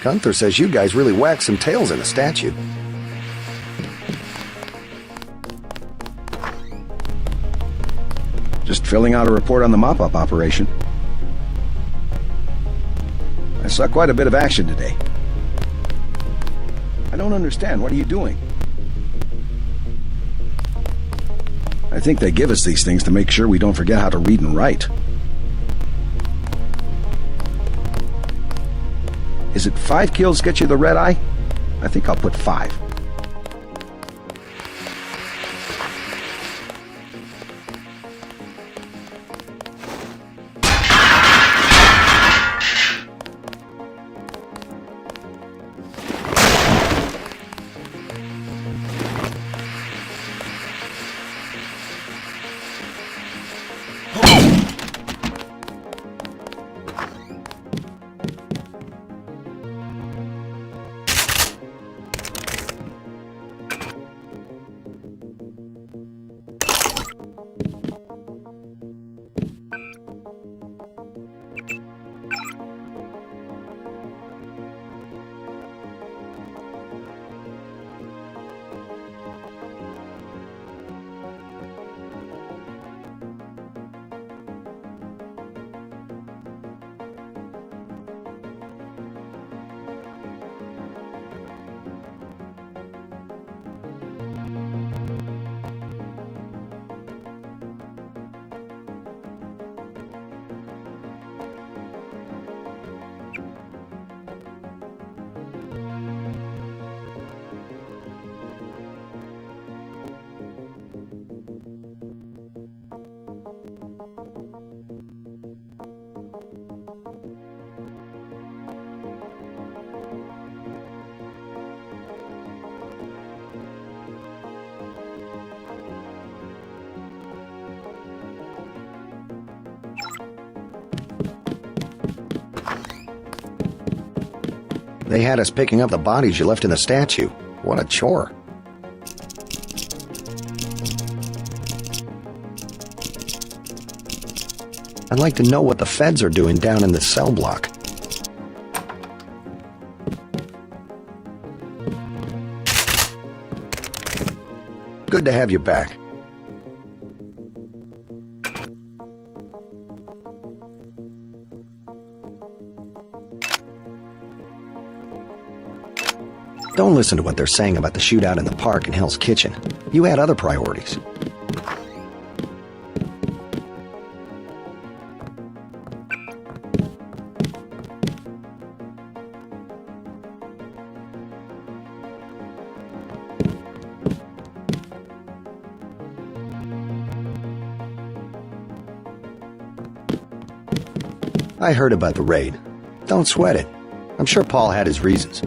Gunther says you guys really whacked some tails in a statue. Just filling out a report on the mop-up operation. I saw quite a bit of action today. I don't understand. What are you doing? I think they give us these things to make sure we don't forget how to read and write. Is it 5 kills get you the red eye? I think I'll put 5. They had us picking up the bodies you left in the statue. What a chore. I'd like to know what the feds are doing down in the cell block. Good to have you back. Don't listen to what they're saying about the shootout in the park and Hell's Kitchen. You had other priorities. I heard about the raid. Don't sweat it. I'm sure Paul had his reasons.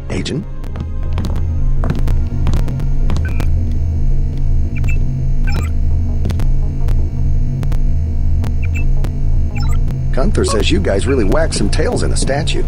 Agent? Gunther says you guys really whacked some tails in a statue.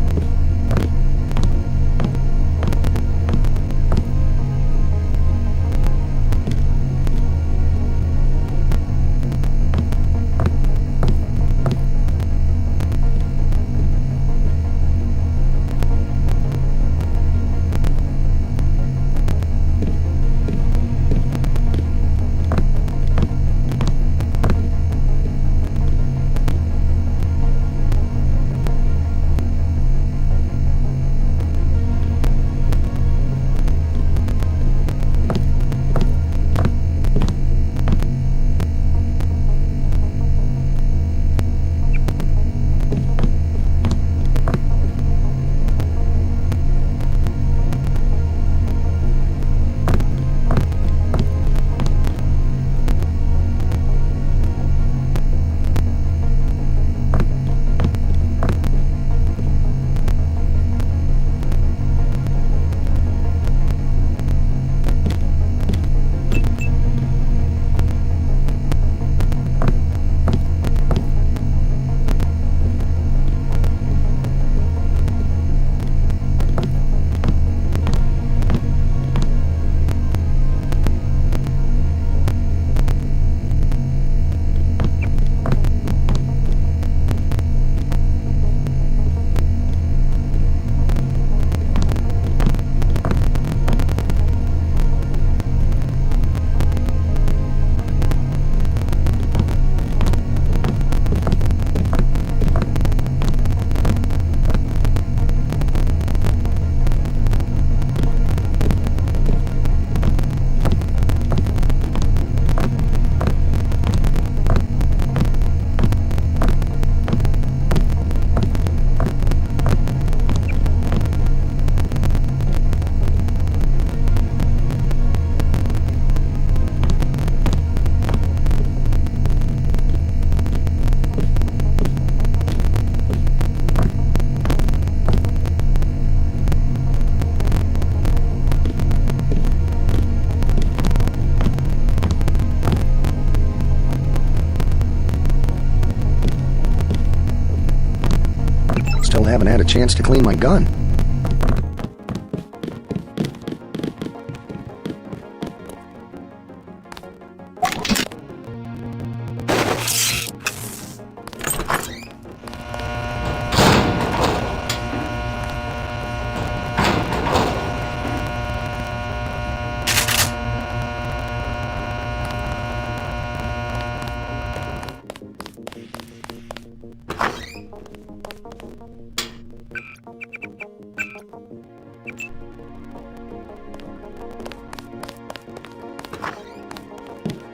haven't had a chance to clean my gun.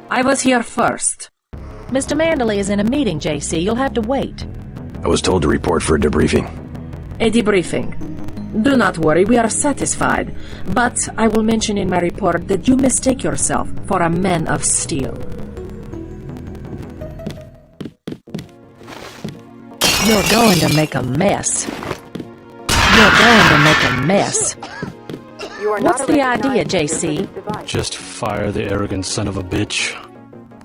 I was here first. Mr. Manderley is in a meeting, JC. You'll have to wait. I was told to report for a debriefing. A debriefing. Do not worry, we are satisfied. But I will mention in my report that you mistake yourself for a man of steel. You're going to make a mess. You're going to make a mess. What's the idea, JC? Just fire the arrogant son of a bitch.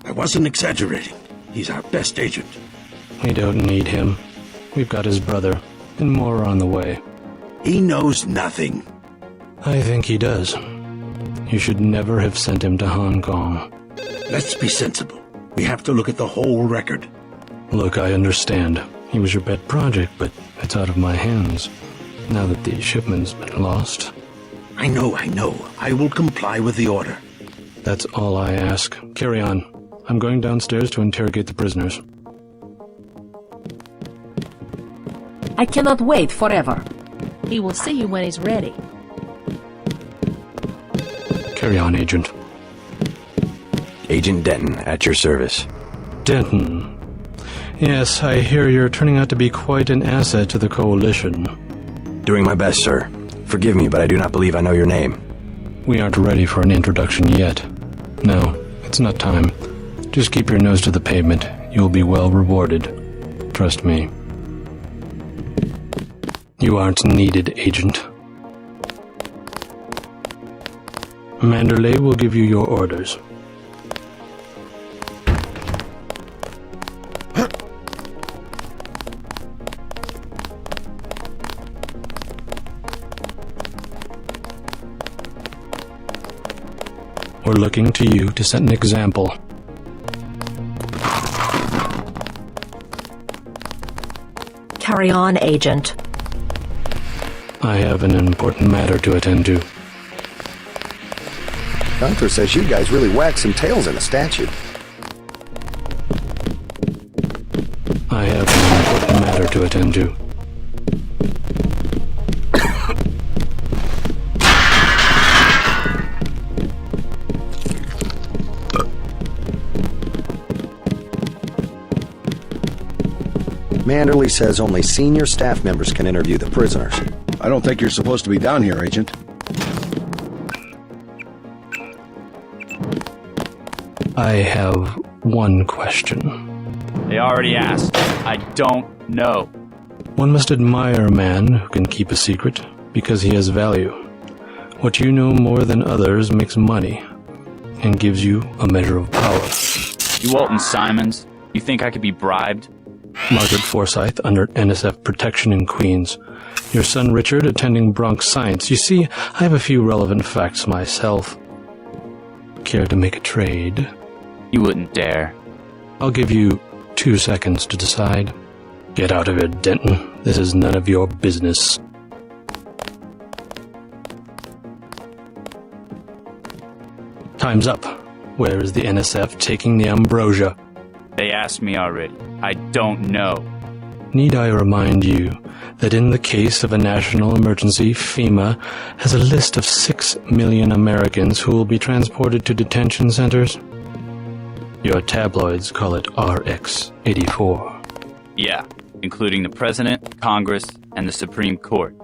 I wasn't exaggerating. He's our best agent. We don't need him. We've got his brother, and more are on the way. He knows nothing. I think he does. You should never have sent him to Hong Kong. Let's be sensible. We have to look at the whole record. Look, I understand. He was your pet project, but it's out of my hands. Now that the shipment's been lost. I know. I will comply with the order. That's all I ask. Carry on. I'm going downstairs to interrogate the prisoners. I cannot wait forever. He will see you when he's ready. Carry on, Agent. Agent Denton, at your service. Denton. Yes, I hear you're turning out to be quite an asset to the Coalition. Doing my best, sir. Forgive me, but I do not believe I know your name. We aren't ready for an introduction yet. No, it's not time. Just keep your nose to the pavement. You'll be well rewarded. Trust me. You aren't needed, Agent. Manderley will give you your orders. We're looking to you to set an example. Carry on, Agent. I have an important matter to attend to. Gunther says you guys really whacked some tails in a statue. I have an important matter to attend to. Manderley says only senior staff members can interview the prisoners. I don't think you're supposed to be down here, Agent. I have one question. They already asked. I don't know. One must admire a man who can keep a secret because he has value. What you know more than others makes money and gives you a measure of power. You Walton Simons, you think I could be bribed? Margaret Forsyth under NSF protection in Queens. Your son Richard attending Bronx Science. You see, I have a few relevant facts myself. Care to make a trade? You wouldn't dare. I'll give you 2 seconds to decide. Get out of here, Denton. This is none of your business. Time's up. Where is the NSF taking the ambrosia? They asked me already. I don't know. Need I remind you that in the case of a national emergency, FEMA has a list of 6 million Americans who will be transported to detention centers? Your tabloids call it RX-84. Yeah, including the President, Congress, and the Supreme Court.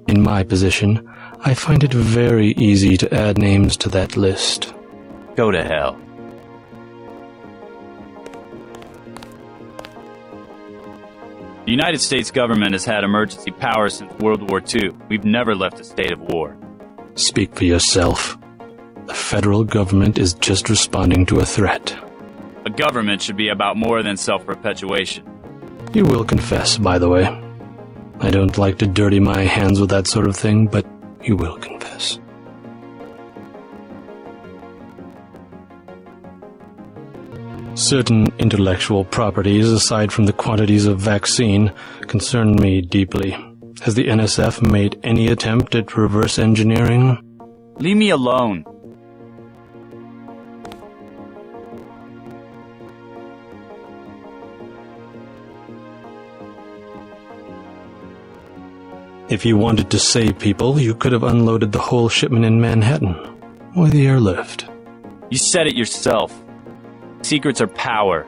In my position, I find it very easy to add names to that list. Go to hell. The United States government has had emergency powers since World War II. We've never left a state of war. Speak for yourself. The federal government is just responding to a threat. A government should be about more than self-perpetuation. You will confess, by the way. I don't like to dirty my hands with that sort of thing, but you will confess. Certain intellectual properties, aside from the quantities of vaccine, concern me deeply. Has the NSF made any attempt at reverse engineering? Leave me alone. If you wanted to save people, you could have unloaded the whole shipment in Manhattan, or the airlift. You said it yourself. Secrets are power.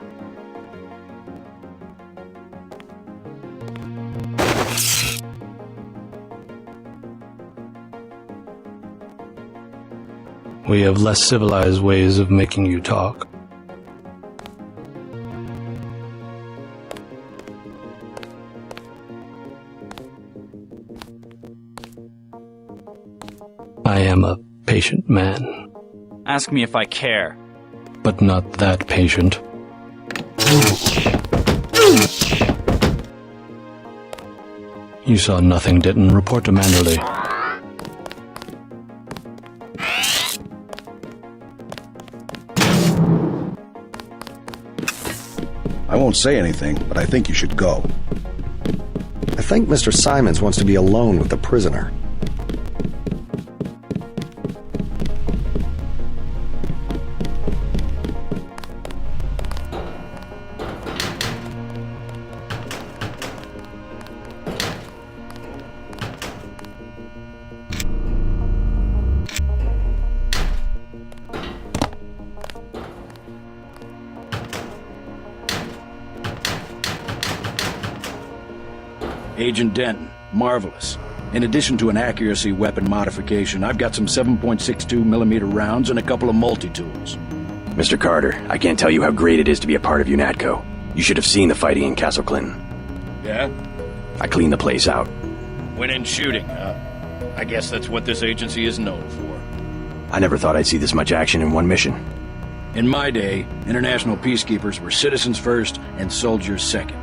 We have less civilized ways of making you talk. I am a patient man. Ask me if I care. But not that patient. You saw nothing, Denton. Report to Manderley. I won't say anything, but I think you should go. I think Mr. Simons wants to be alone with the prisoner. Agent Denton, marvelous. In addition to an accuracy weapon modification, I've got some 7.62mm rounds and a couple of multi-tools. Mr. Carter, I can't tell you how great it is to be a part of UNATCO. You should have seen the fighting in Castle Clinton. Yeah? I cleaned the place out. Went in shooting, huh? I guess that's what this agency is known for. I never thought I'd see this much action in one mission. In my day, international peacekeepers were citizens first and soldiers second.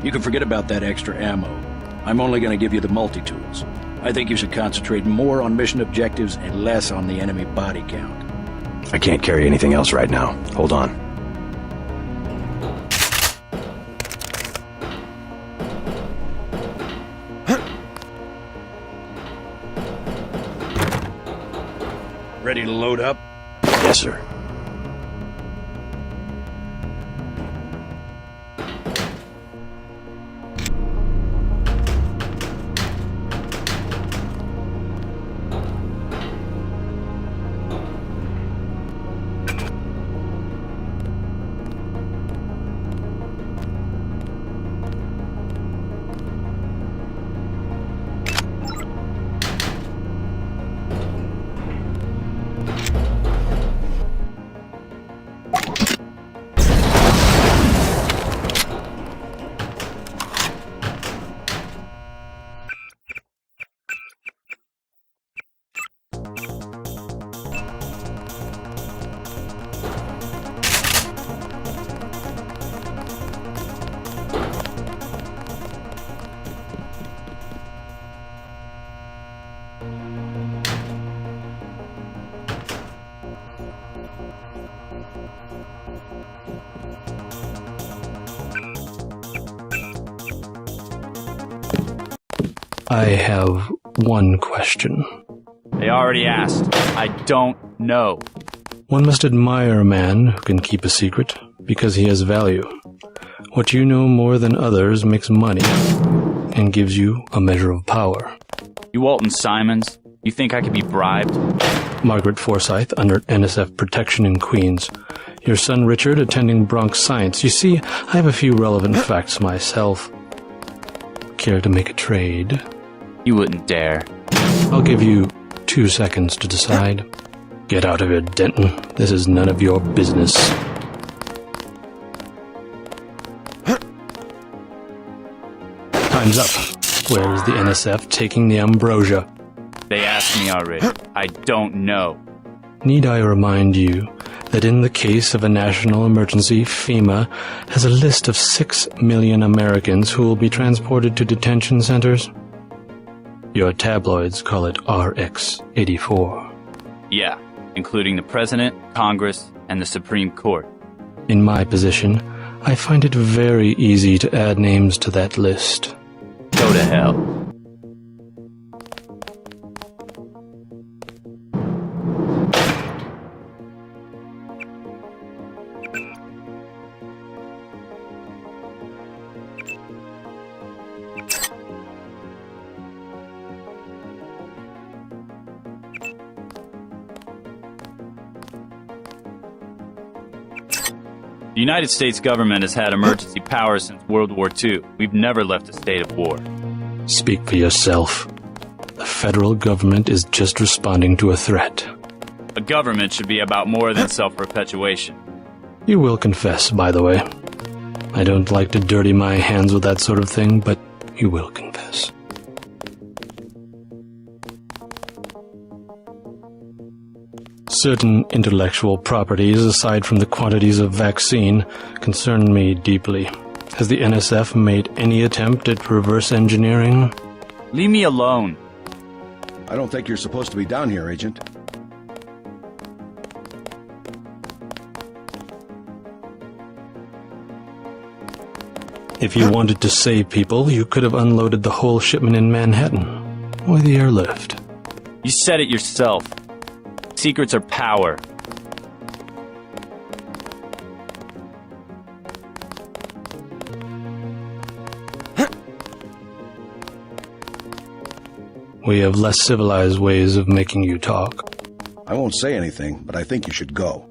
You can forget about that extra ammo. I'm only going to give you the multi-tools. I think you should concentrate more on mission objectives and less on the enemy body count. I can't carry anything else right now. Hold on. Ready to load up? Yes, sir. I have one question. They already asked. I don't know. One must admire a man who can keep a secret, because he has value. What you know more than others makes money, and gives you a measure of power. You Walton Simons? You think I could be bribed? Margaret Forsyth under NSF protection in Queens. Your son Richard attending Bronx Science. You see, I have a few relevant facts myself. Care to make a trade? You wouldn't dare. I'll give you 2 seconds to decide. Get out of here, Denton. This is none of your business. Time's up. Where is the NSF taking the ambrosia? They asked me already. I don't know. Need I remind you that in the case of a national emergency, FEMA has a list of 6 million Americans who will be transported to detention centers? Your tabloids call it RX-84. Yeah, including the President, Congress, and the Supreme Court. In my position, I find it very easy to add names to that list. Go to hell. The United States government has had emergency powers since World War II. We've never left a state of war. Speak for yourself. The federal government is just responding to a threat. A government should be about more than self-perpetuation. You will confess, by the way. I don't like to dirty my hands with that sort of thing, but you will confess. Certain intellectual properties, aside from the quantities of vaccine, concern me deeply. Has the NSF made any attempt at reverse engineering? Leave me alone. I don't think you're supposed to be down here, Agent. If you wanted to save people, you could have unloaded the whole shipment in Manhattan, or the airlift. You said it yourself. Secrets are power. We have less civilized ways of making you talk. I won't say anything, but I think you should go.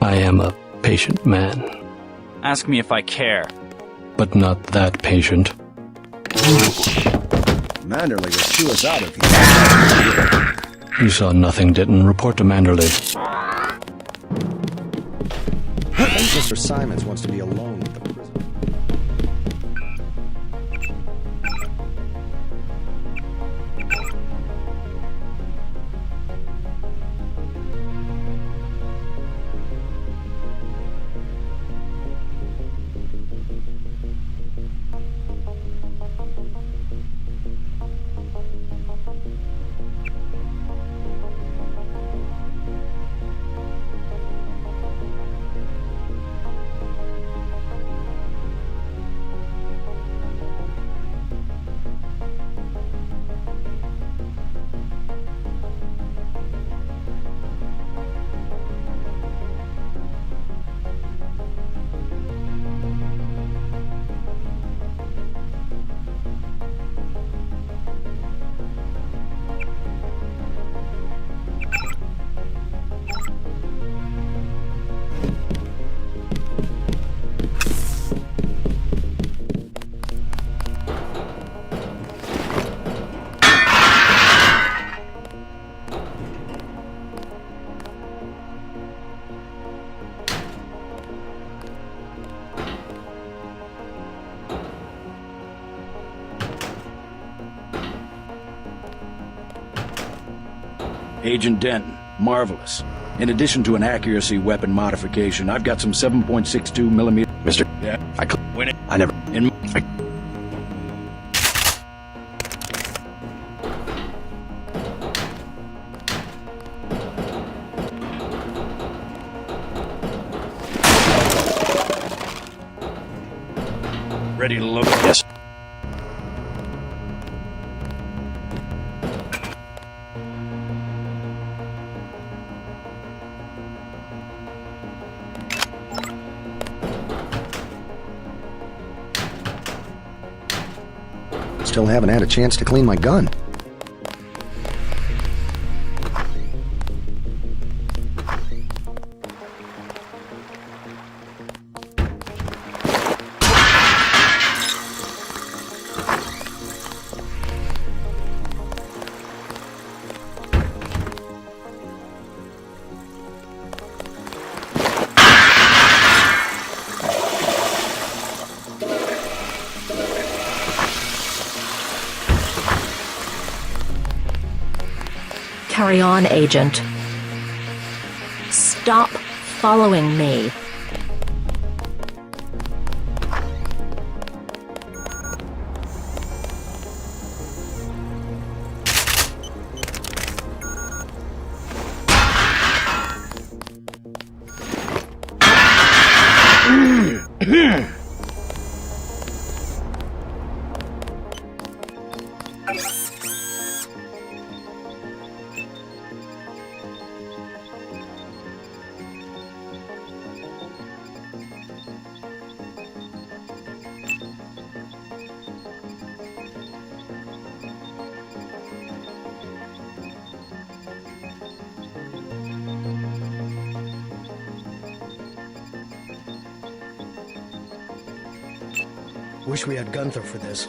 I am a patient man, Ask me if I care. but not that patient. Manderley will chew us out if he... You saw nothing, Ditton. Report to Manderley. I think Mr. Simons wants to be alone with the prisoner. Agent Denton, marvelous. In addition to an accuracy weapon modification, I've got some 7.62 millimeter. Mister, Yeah, win it. I never... In ready to load. Yes. Still haven't had a chance to clean my gun. Carry on, Agent. Stop following me. Wish we had Gunther for this.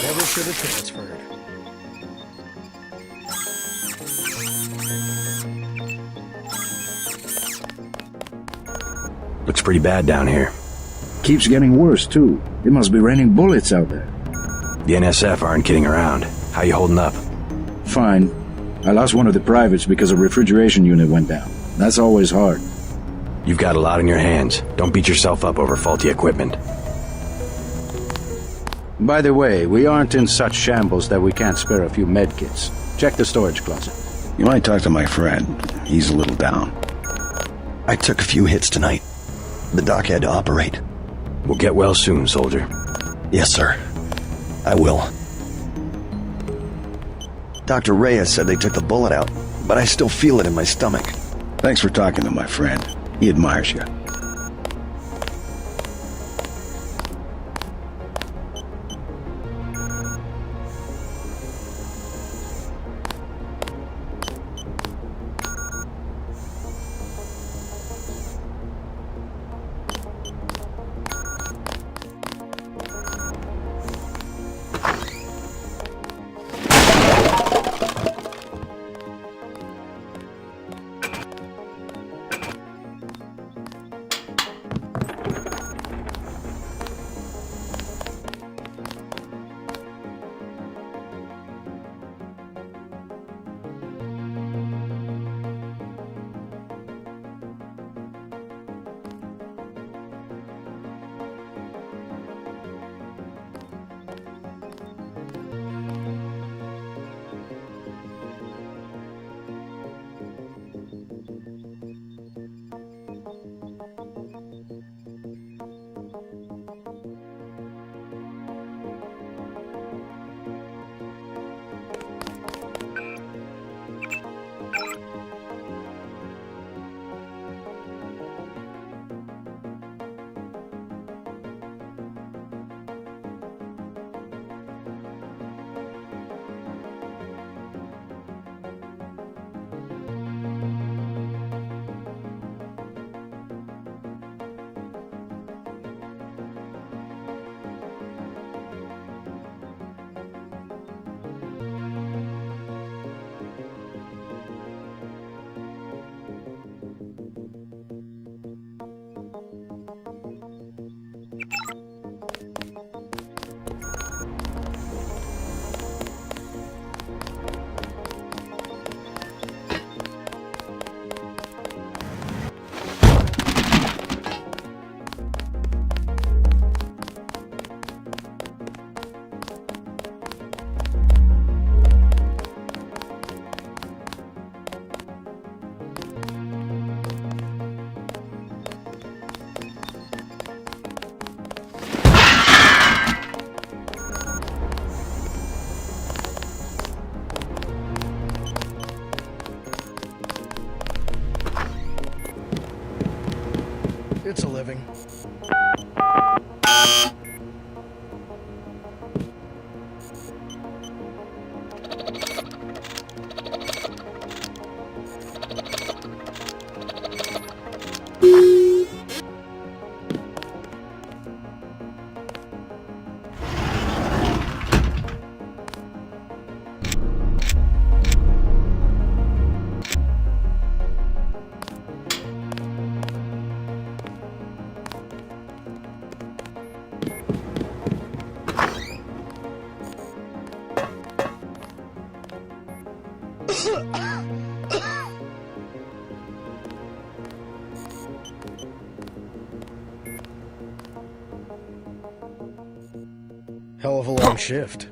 Never should have transferred. Looks pretty bad down here. Keeps getting worse, too. It must be raining bullets out there. The NSF aren't kidding around. How you holding up? Fine. I lost one of the privates because a refrigeration unit went down. That's always hard. You've got a lot on your hands. Don't beat yourself up over faulty equipment. By the way, we aren't in such shambles that we can't spare a few medkits. Check the storage closet. You might talk to my friend. He's a little down. I took a few hits tonight. The doc had to operate. We'll get well soon, soldier. Yes, sir. I will. Dr. Reyes said they took the bullet out, but I still feel it in my stomach. Thanks for talking to my friend. He admires you. It's a living. Hell of a long shift.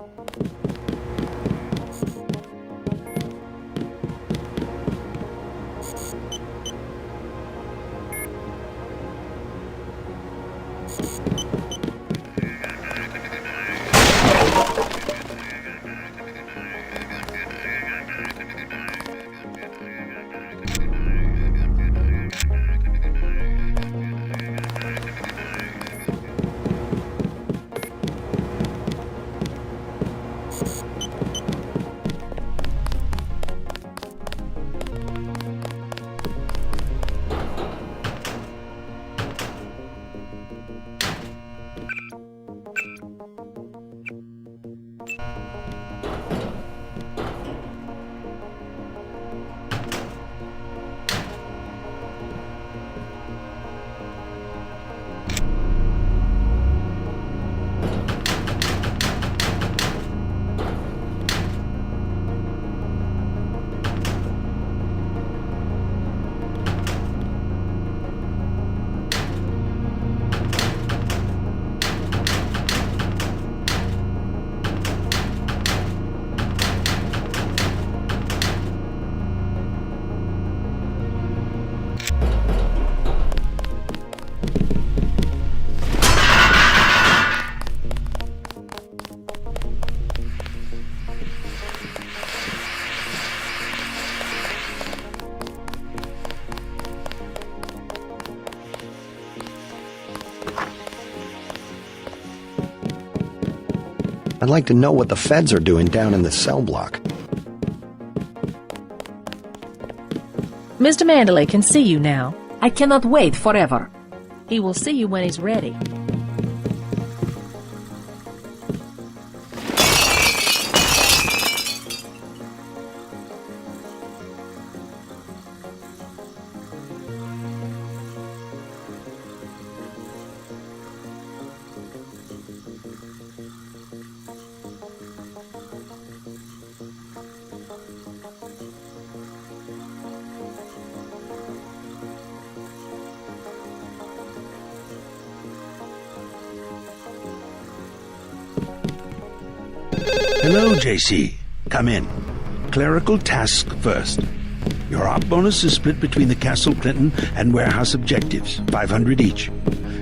I'd like to know what the feds are doing down in the cell block. Mr. Mandalay can see you now. I cannot wait forever. He will see you when he's ready. Hello, JC. Come in. Clerical task first. Your op bonus is split between the Castle Clinton and warehouse objectives, 500 each.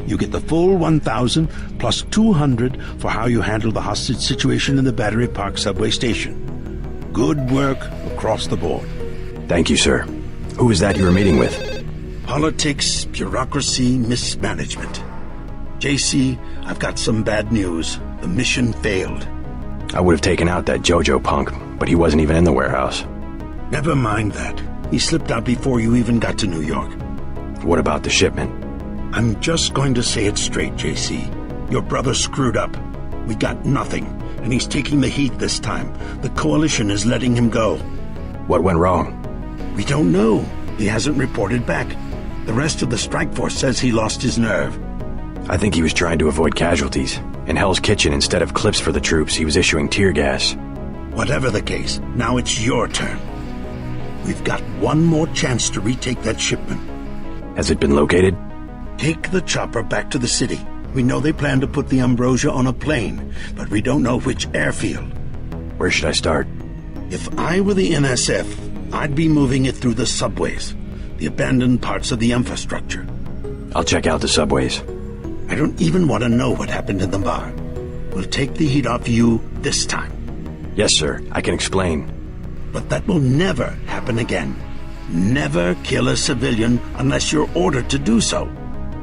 You get the full 1,000 plus 200 for how you handle the hostage situation in the Battery Park subway station. Good work across the board. Thank you, sir. Who is that you were meeting with? Politics, bureaucracy, mismanagement. JC, I've got some bad news. The mission failed. I would have taken out that JoJo punk, but he wasn't even in the warehouse. Never mind that. He slipped out before you even got to New York. What about the shipment? I'm just going to say it straight, JC. Your brother screwed up. We got nothing, and he's taking the heat this time. The Coalition is letting him go. What went wrong? We don't know. He hasn't reported back. The rest of the strike force says he lost his nerve. I think he was trying to avoid casualties. In Hell's Kitchen, instead of clips for the troops, he was issuing tear gas. Whatever the case, now it's your turn. We've got one more chance to retake that shipment. Has it been located? Take the chopper back to the city. We know they plan to put the Ambrosia on a plane, but we don't know which airfield. Where should I start? If I were the NSF, I'd be moving it through the subways, the abandoned parts of the infrastructure. I'll check out the subways. I don't even want to know what happened in the bar. We'll take the heat off you this time. Yes, sir. I can explain. But that will never happen again. Never kill a civilian unless you're ordered to do so.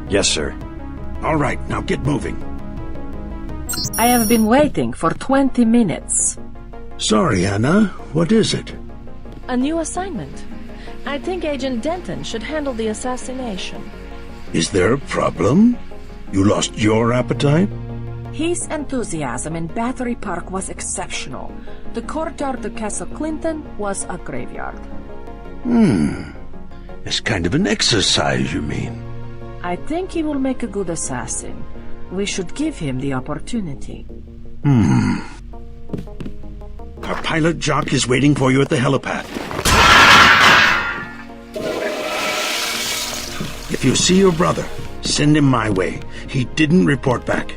Yes, sir. All right, now get moving. I have been waiting for 20 minutes. Sorry, Anna. What is it? A new assignment. I think Agent Denton should handle the assassination. Is there a problem? You lost your appetite? His enthusiasm in Battery Park was exceptional. The courtyard of Castle Clinton was a graveyard. It's kind of an exercise, you mean? I think he will make a good assassin. We should give him the opportunity. Our pilot Jock is waiting for you at the helipad. If you see your brother, send him my way. He didn't report back.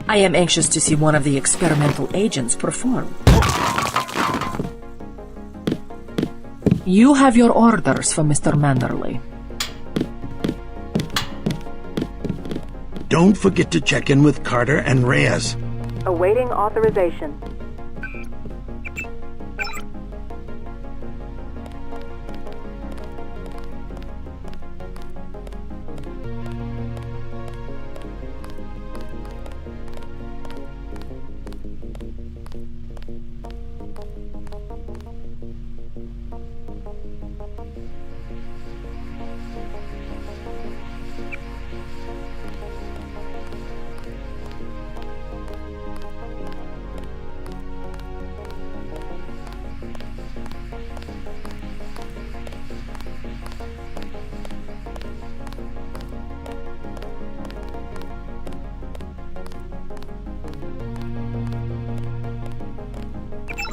I am anxious to see one of the experimental agents perform. You have your orders for Mr. Manderley. Don't forget to check in with Carter and Reyes. Awaiting authorization.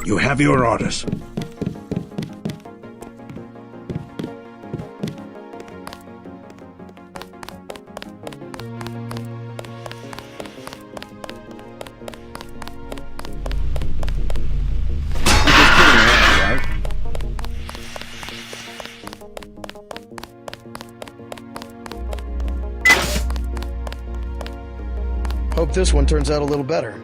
You have your orders. Hope this one turns out a little better.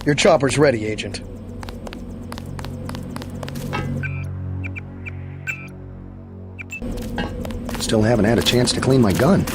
Your chopper's ready, Agent. Still haven't had a chance to clean my gun.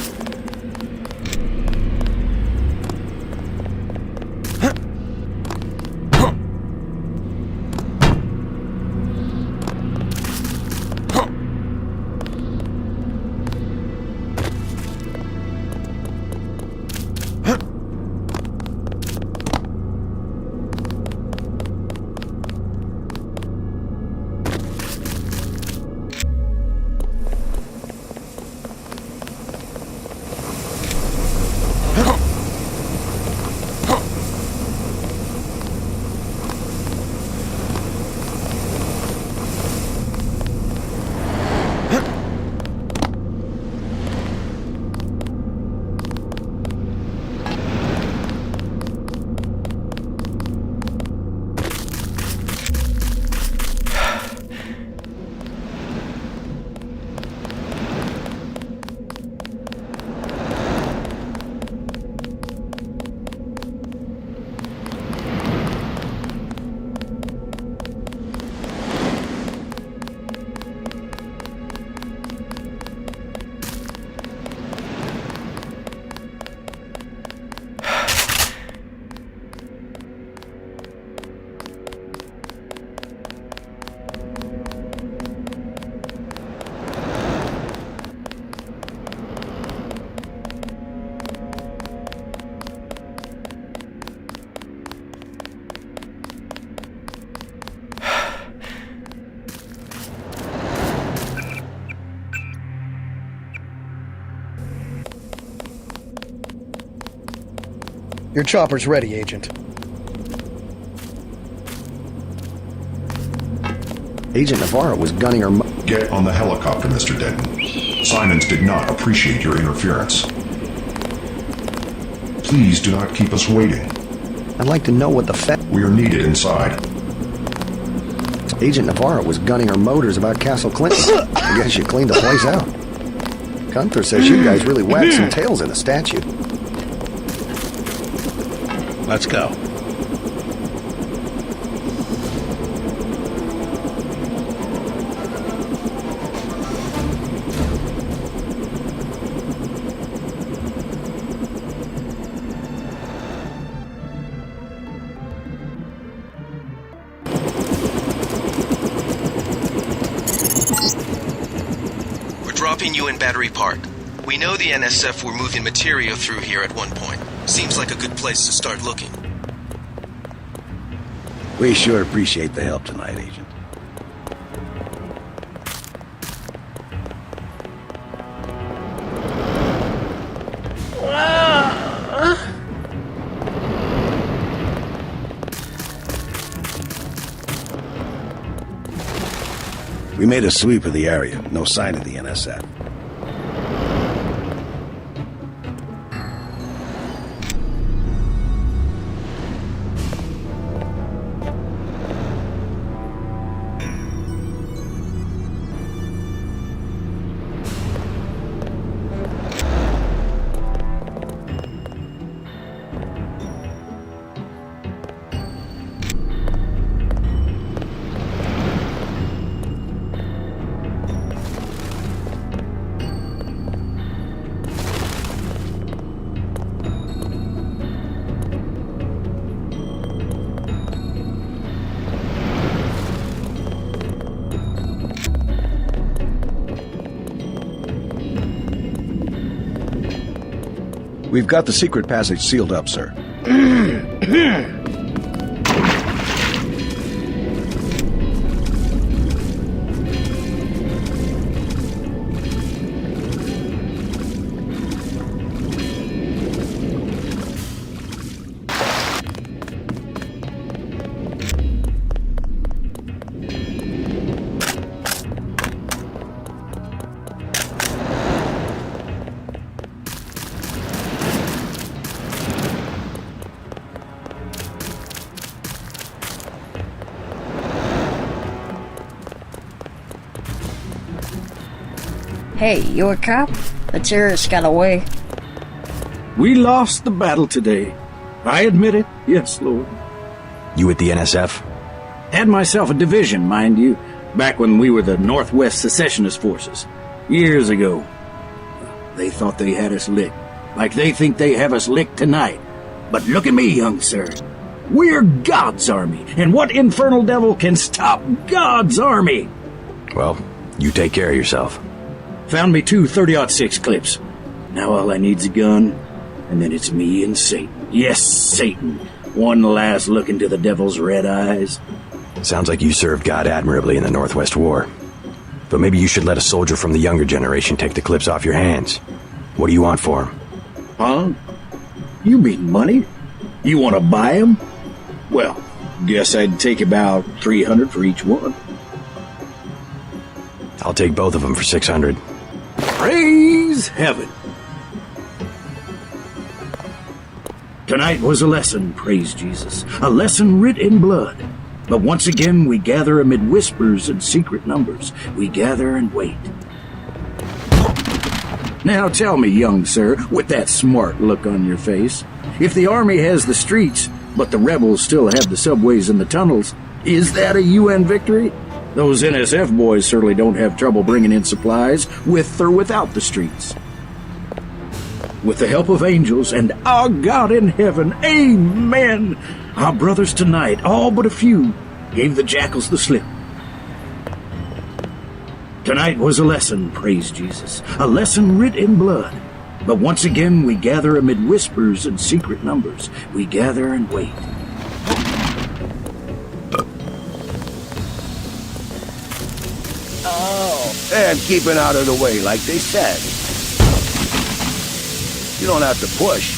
Your chopper's ready, Agent. Agent Navarro was gunning her. Get on the helicopter, Mr. Denton. Simons did not appreciate your interference. Please do not keep us waiting. I'd like to know what We are needed inside. Agent Navarro was gunning her motors about Castle Clinton. I guess you cleaned the place out. Gunther says you guys really wagged some tails in the statue. Let's go. We're dropping you in Battery Park. We know the NSF were moving material through here at one point. Seems like a good place to start looking. We sure appreciate the help tonight, Agent. We made a sweep of the area. No sign of the NSF. We've got the secret passage sealed up, sir. Hey, you a cop? The terrorists got away. We lost the battle today. I admit it. Yes, Lord. You with the NSF? Had myself a division, mind you, back when we were the Northwest Secessionist Forces. Years ago. They thought they had us licked. Like they think they have us licked tonight. But look at me, young sir. We're God's army. And what infernal devil can stop God's army? Well, you take care of yourself. Found me 2 30-06 clips. Now all I need's a gun, and then it's me and Satan. Yes, Satan. One last look into the devil's red eyes. Sounds like you served God admirably in the Northwest War. But maybe you should let a soldier from the younger generation take the clips off your hands. What do you want for him? Huh? You mean money? You want to buy 'em? Well, guess I'd take about 300 for each one. I'll take both of them for 600. Praise heaven! Tonight was a lesson, praise Jesus. A lesson writ in blood. But once again we gather amid whispers and secret numbers. We gather and wait. Now tell me, young sir, with that smart look on your face, if the army has the streets, but the rebels still have the subways and the tunnels, is that a UN victory? Those NSF boys certainly don't have trouble bringing in supplies, with or without the streets. With the help of angels and our God in heaven, amen! Our brothers tonight, all but a few, gave the jackals the slip. Tonight was a lesson, praise Jesus, a lesson writ in blood. But once again we gather amid whispers and secret numbers. We gather and wait. And keeping out of the way, like they said. You don't have to push.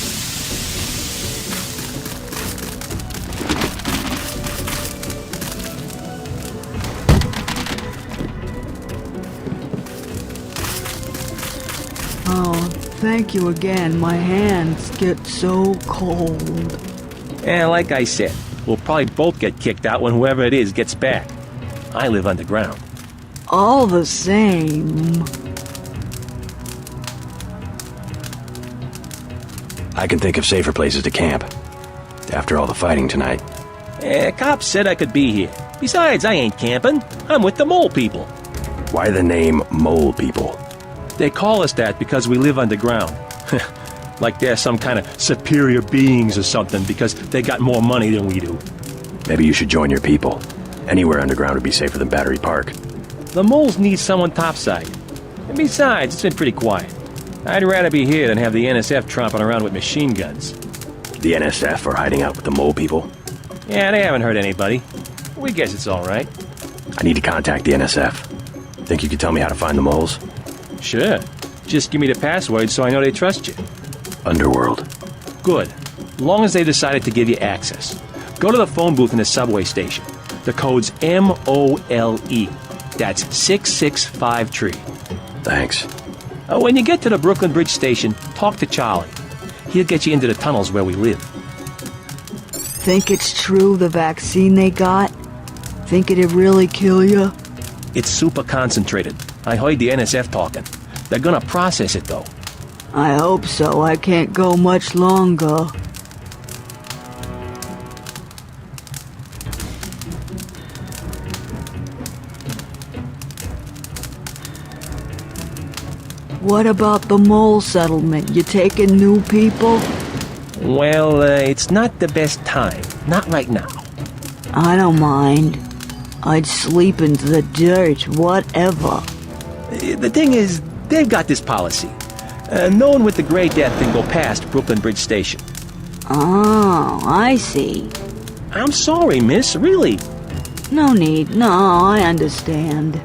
Oh, thank you again. My hands get so cold. And like I said, we'll probably both get kicked out when whoever it is gets back. I live underground. All the same. I can think of safer places to camp. After all the fighting tonight. Cops said I could be here. Besides, I ain't camping. I'm with the mole people. Why the name Mole People? They call us that because we live underground. Like they're some kind of superior beings or something because they got more money than we do. Maybe you should join your people. Anywhere underground would be safer than Battery Park. The moles need someone topside. And besides, it's been pretty quiet. I'd rather be here than have the NSF tromping around with machine guns. The NSF are hiding out with the Mole People? Yeah, they haven't hurt anybody. We guess it's all right. I need to contact the NSF. Think you could tell me how to find the moles? Sure. Just give me the password so I know they trust you. Underworld. Good. Long as they decided to give you access. Go to the phone booth in the subway station. The code's MOLE. That's 6653. Thanks. When you get to the Brooklyn Bridge station, talk to Charlie. He'll get you into the tunnels where we live. Think it's true, the vaccine they got? Think it'd really kill you? It's super concentrated. I heard the NSF talking. They're gonna process it, though. I hope so. I can't go much longer. What about the mole settlement? You taking new people? Well, it's not the best time. Not right now. I don't mind. I'd sleep into the dirt, whatever. The thing is, they've got this policy. No one with the Gray Death can go past Brooklyn Bridge Station. Oh, I see. I'm sorry, miss, really. No need. No, I understand.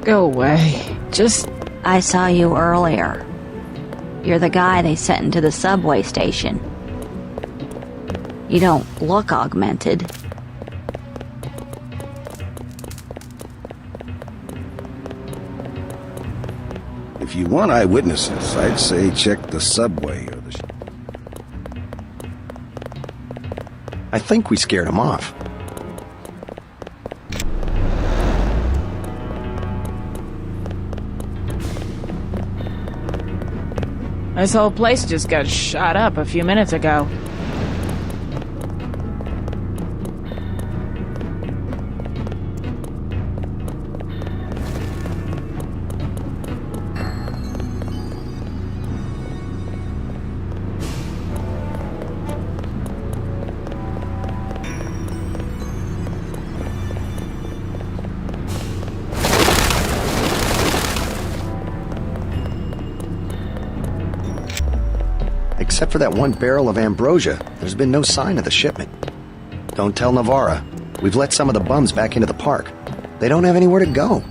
Go away. Just... I saw you earlier. You're the guy they sent into the subway station. You don't look augmented. If you want eyewitnesses, I'd say check the subway or the... I think we scared him off. This whole place just got shot up a few minutes ago. Except for that one barrel of ambrosia, there's been no sign of the shipment. Don't tell Navarra. We've let some of the bums back into the park. They don't have anywhere to go.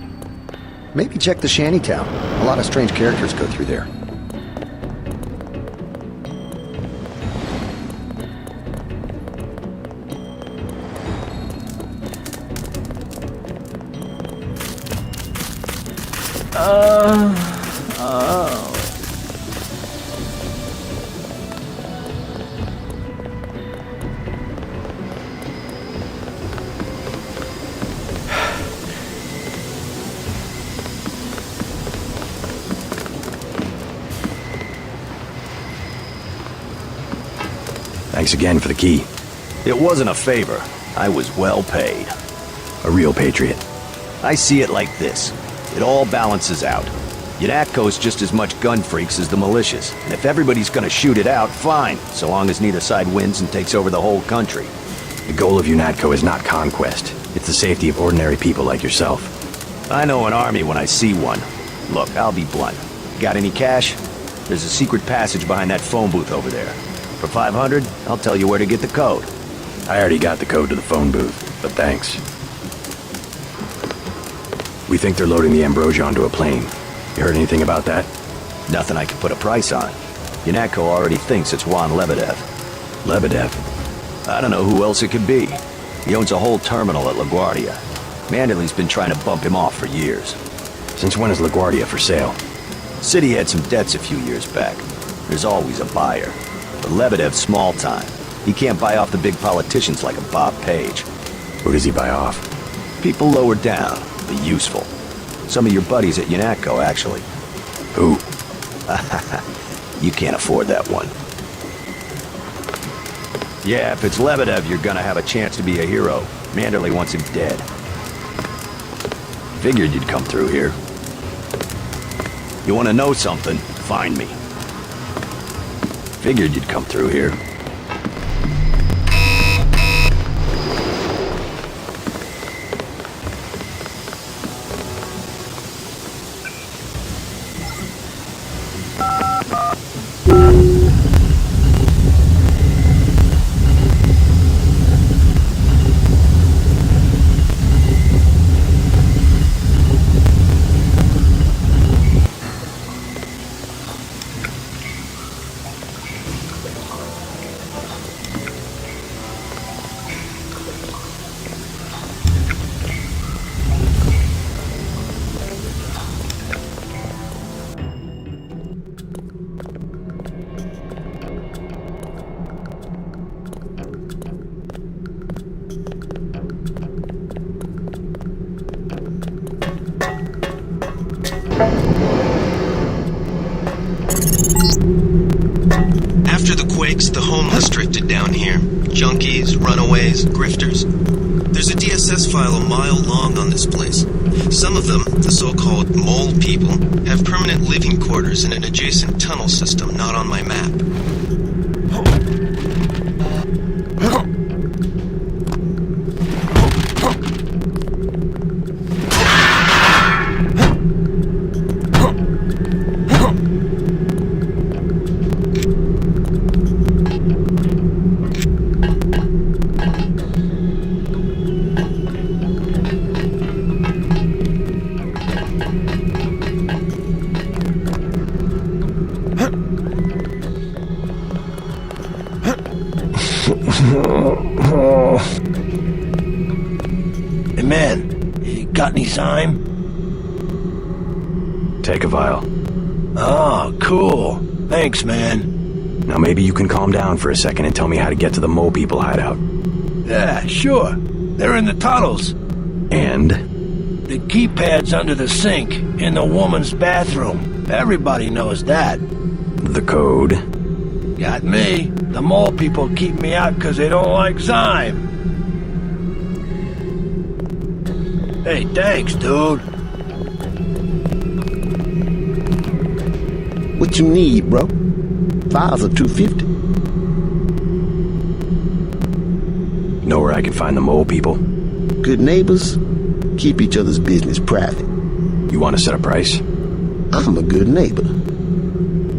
Maybe check the shantytown. A lot of strange characters go through there. Thanks again for the key. It wasn't a favor. I was well paid. A real patriot. I see it like this. It all balances out. UNATCO's just as much gun freaks as the militias, and if everybody's gonna shoot it out, fine, so long as neither side wins and takes over the whole country. The goal of UNATCO is not conquest. It's the safety of ordinary people like yourself. I know an army when I see one. Look, I'll be blunt. Got any cash? There's a secret passage behind that phone booth over there. For 500, I'll tell you where to get the code. I already got the code to the phone booth, but thanks. We think they're loading the ambrosia onto a plane. You heard anything about that? Nothing I can put a price on. UNATCO already thinks it's Juan Lebedev. Lebedev? I don't know who else it could be. He owns a whole terminal at LaGuardia. Manderley's been trying to bump him off for years. Since when is LaGuardia for sale? City had some debts a few years back. There's always a buyer. But Lebedev's small time. He can't buy off the big politicians like a Bob Page. Who does he buy off? People lower down, but useful. Some of your buddies at UNATCO, actually. Who? You can't afford that one. Yeah, if it's Lebedev, you're gonna have a chance to be a hero. Manderley wants him dead. Figured you'd come through here. You wanna know something? Find me. Figured you'd come through here. After the quakes, the homeless drifted down here. Junkies, runaways, grifters. There's a DSS file a mile long on this place. Some of them, the so-called mole people, have permanent living quarters in an adjacent tunnel system not on my map. Hey man, you got any sign? Take a vial. Oh, cool. Thanks, man. Now maybe you can calm down for a second and tell me how to get to the Mole People hideout. Yeah, sure. They're in the tunnels. And? The keypad's under the sink, in the woman's bathroom. Everybody knows that. The code? Got me. The mole people keep me out because they don't like Zyme. Hey, thanks, dude. What you need, bro? Files are $250. Know where I can find the Mole People? Good neighbors keep each other's business private. You want to set a price? I'm a good neighbor.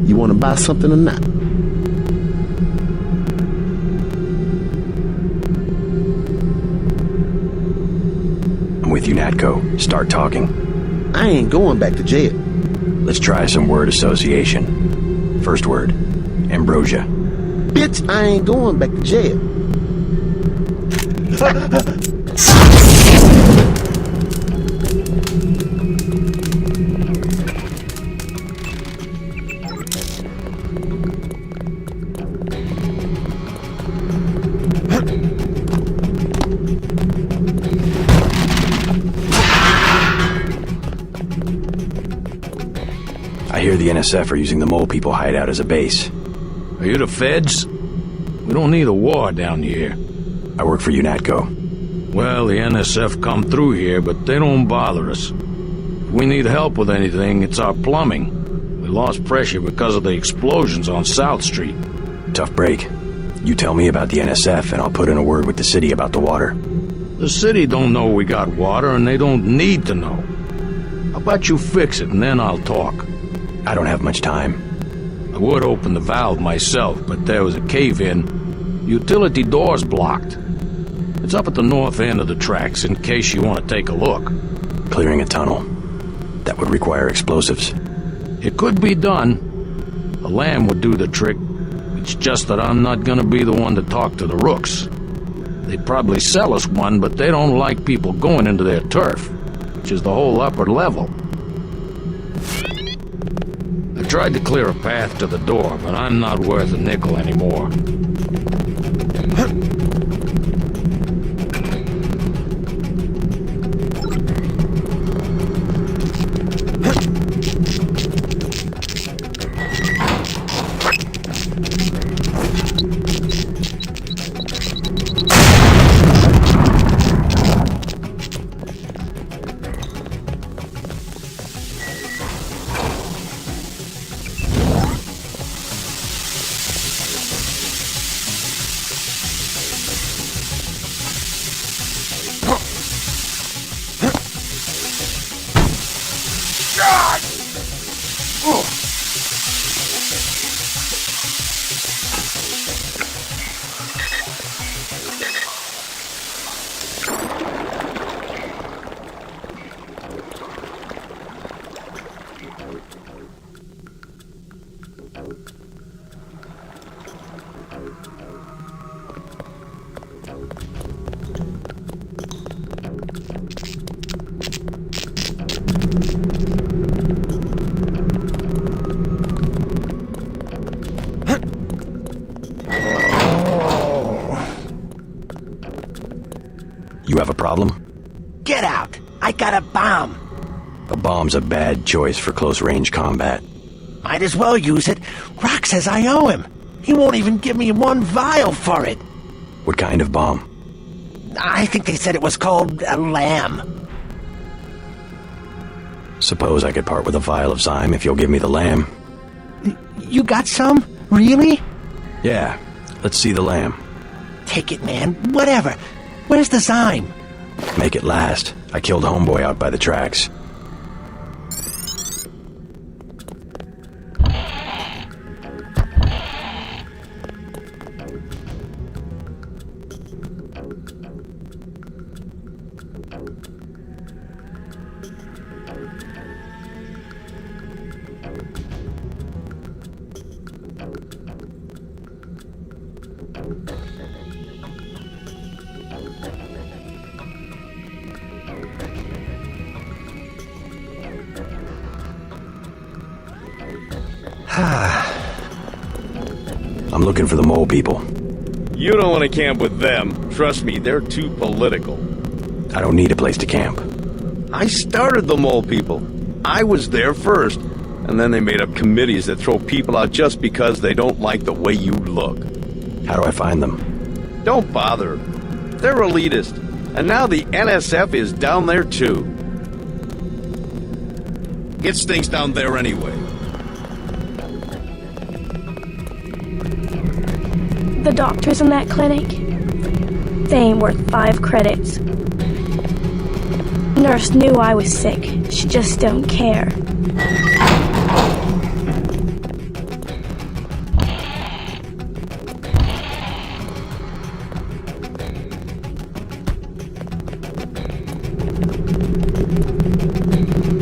You want to buy something or not? I'm with you, Natco. Start talking. I ain't going back to jail. Let's try some word association. First word, ambrosia. Bitch, I ain't going back to jail. I hear the NSF are using the Mole People hideout as a base. Are you the feds? We don't need a war down here. I work for UNATCO. Well, the NSF come through here, but they don't bother us. If we need help with anything, it's our plumbing. We lost pressure because of the explosions on South Street. Tough break. You tell me about the NSF and I'll put in a word with the city about the water. The city don't know we got water and they don't need to know. How about you fix it and then I'll talk? I don't have much time. I would open the valve myself, but there was a cave-in. Utility door's blocked. It's up at the north end of the tracks in case you want to take a look. Clearing a tunnel. That would require explosives. It could be done. A lamb would do the trick. It's just that I'm not gonna be the one to talk to the rooks. They'd probably sell us one, but they don't like people going into their turf, which is the whole upper level. I tried to clear a path to the door, but I'm not worth a nickel anymore. You have a problem? Get out! I got a bomb! A bomb's a bad choice for close-range combat. Might as well use it. Rock says I owe him. He won't even give me one vial for it. What kind of bomb? I think they said it was called a lamb. Suppose I could part with a vial of Zyme if you'll give me the lamb. You got some? Really? Yeah, let's see the lamb. Take it, man. Whatever. Where's the Zyme? Make it last. I killed homeboy out by the tracks. I'm looking for the mole people. You don't want to camp with them. Trust me, they're too political. I don't need a place to camp. I started the mole people. I was there first. And then they made up committees that throw people out just because they don't like the way you look. How do I find them? Don't bother. They're elitist. And now the NSF is down there too. It stinks down there anyway. The doctors in that clinic, they ain't worth 5 credits. Nurse knew I was sick. She just don't care.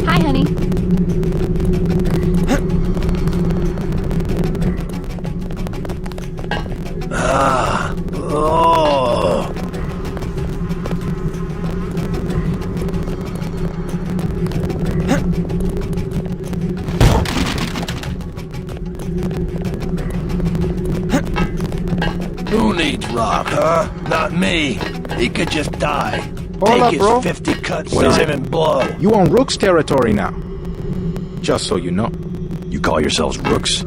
Hi, honey. Who needs Rock, huh? Not me. He could just die. Hold Take up, his bro. 50 cut What is Zyme it? and blow. You on Rook's territory now. Just so you know. You call yourselves rooks?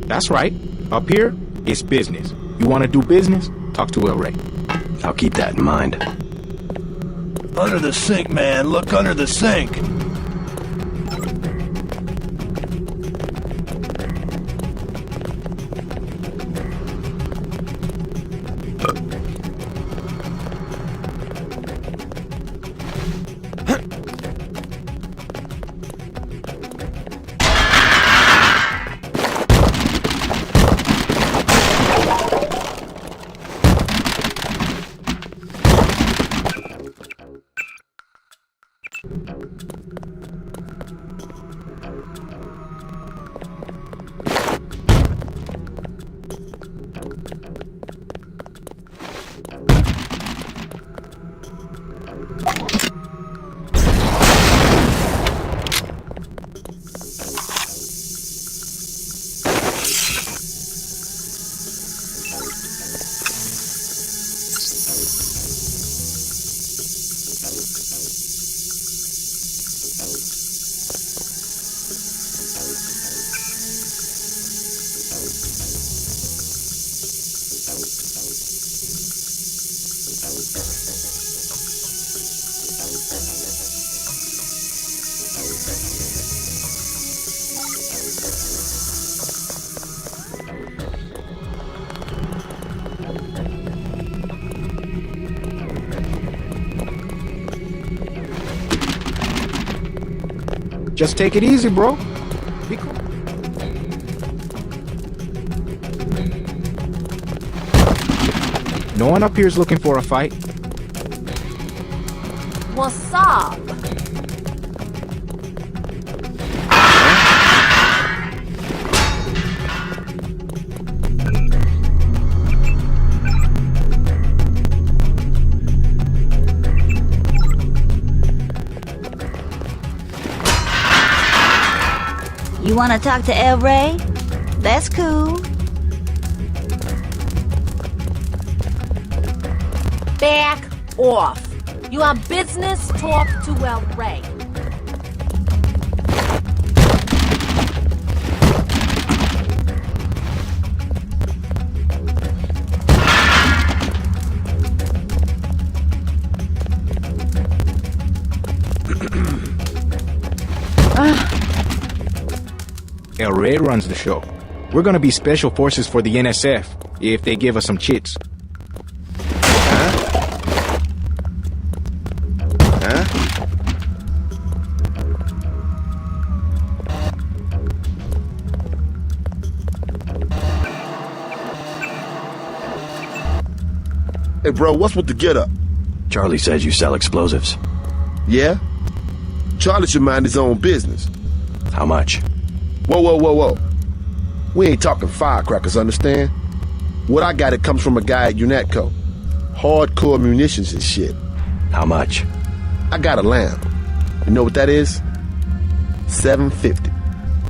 That's right. Up here, it's business. You want to do business? Talk to El Rey. I'll keep that in mind. Under the sink, man. Look under the sink. Just take it easy, bro. Be cool. No one up here is looking for a fight. What's up? You want to talk to El Rey? That's cool. Back off. You have business? Talk to El Rey. El Rey runs the show. We're gonna be special forces for the NSF if they give us some chits. Hey, bro, what's with the get-up? Charlie says you sell explosives. Yeah? Charlie should mind his own business. How much? Whoa. We ain't talking firecrackers, understand? What I got, it comes from a guy at UNATCO. Hardcore munitions and shit. How much? I got a lamb. You know what that is? $750.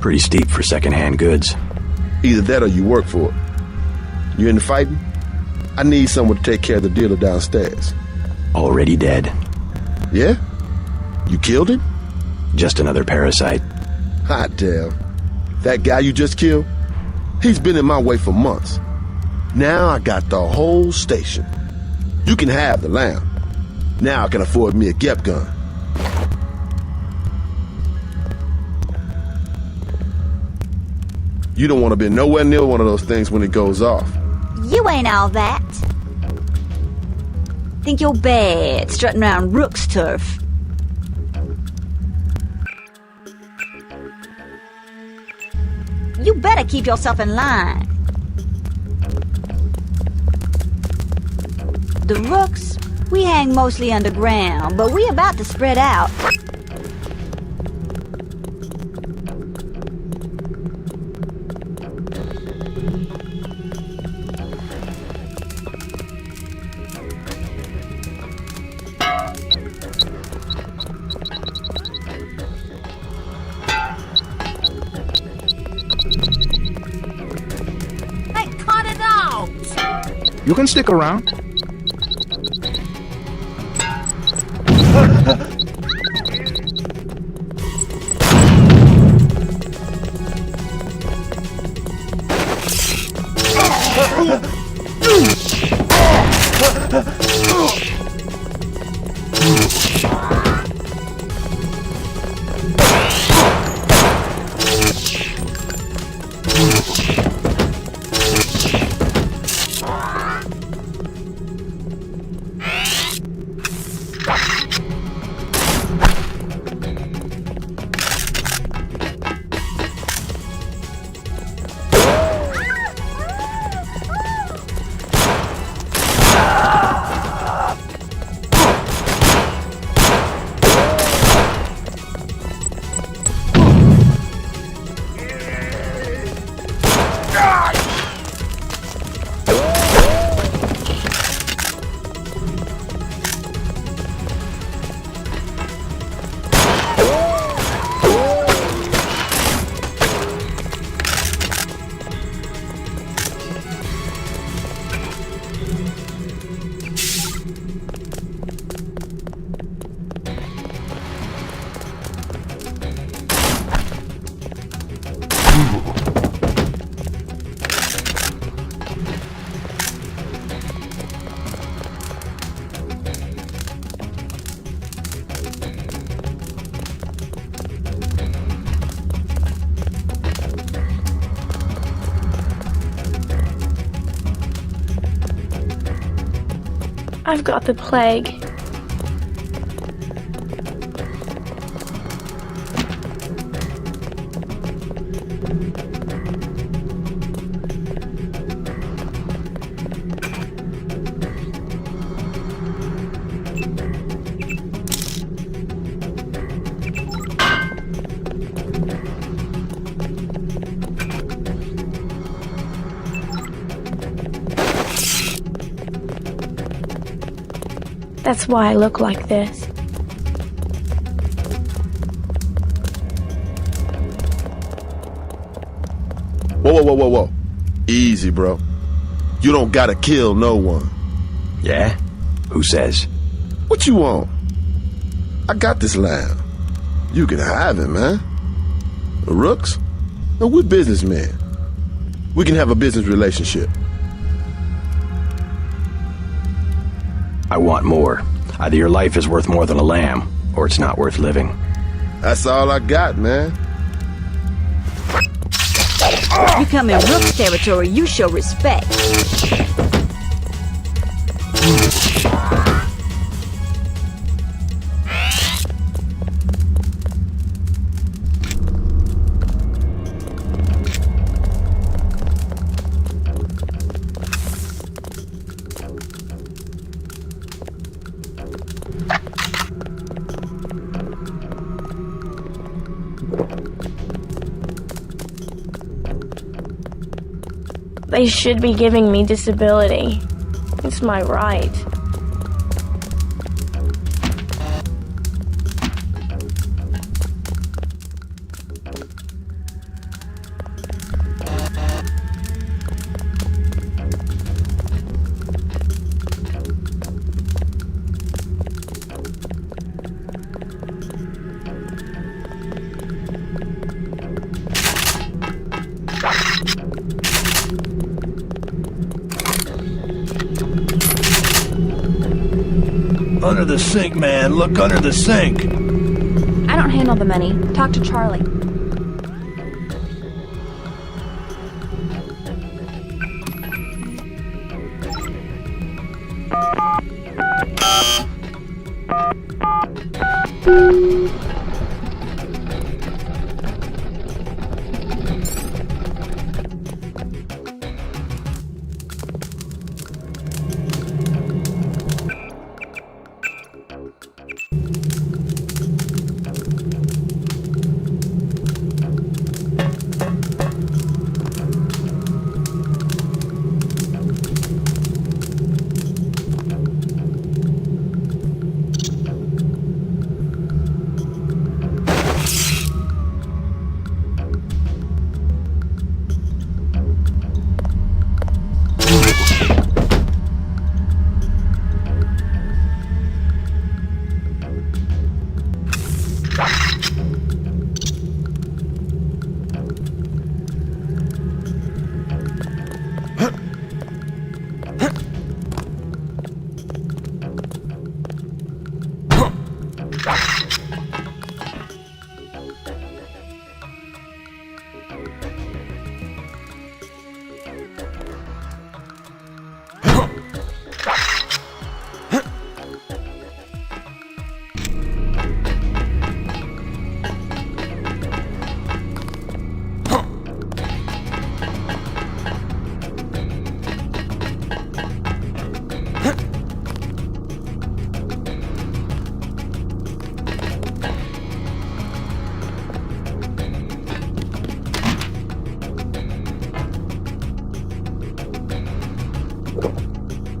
Pretty steep for secondhand goods. Either that or you work for it. You into fighting? I need someone to take care of the dealer downstairs. Already dead. Yeah? You killed him? Just another parasite. Hot damn. That guy you just killed? He's been in my way for months. Now I got the whole station. You can have the lamb. Now I can afford me a Gep gun. You don't want to be nowhere near one of those things when it goes off. You ain't all that. Think you're bad strutting around Rook's turf. You better keep yourself in line. The Rooks, we hang mostly underground, but we about to spread out. You can stick around. I've got the plague. That's why I look like this. Whoa. Easy, bro. You don't gotta kill no one. Yeah? Who says? What you want? I got this lamb. You can have it, man. The Rooks? No, we're businessmen. We can have a business relationship. I want more. Either your life is worth more than a lamb, or it's not worth living. That's all I got, man. You come in Rook's territory, you show respect. They should be giving me disability. It's my right. Under the sink, man. Look under the sink. I don't handle the money. Talk to Charlie.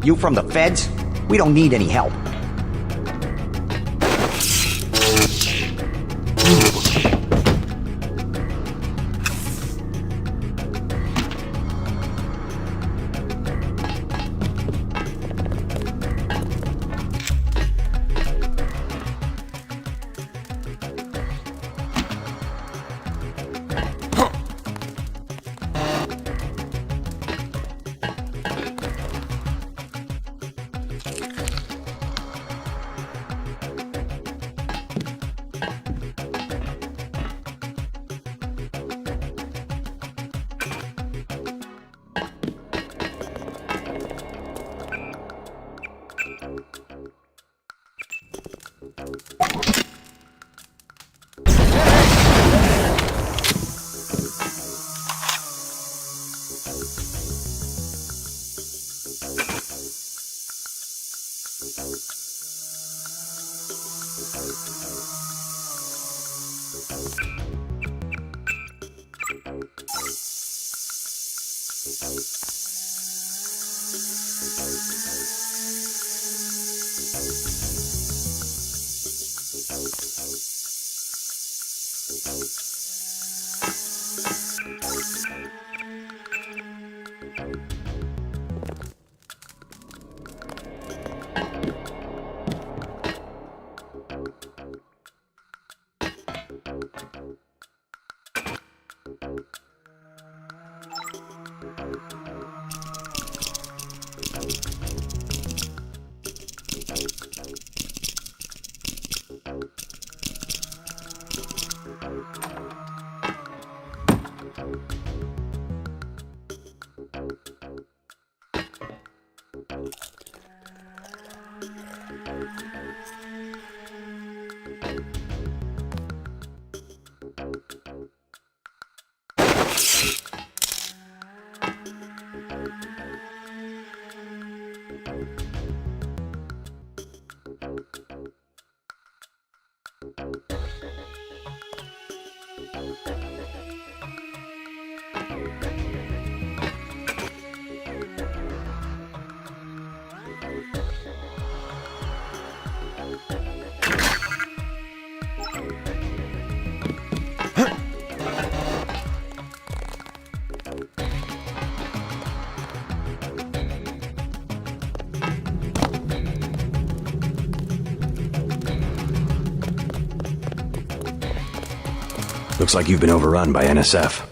You from the feds? We don't need any help. Looks like you've been overrun by NSF.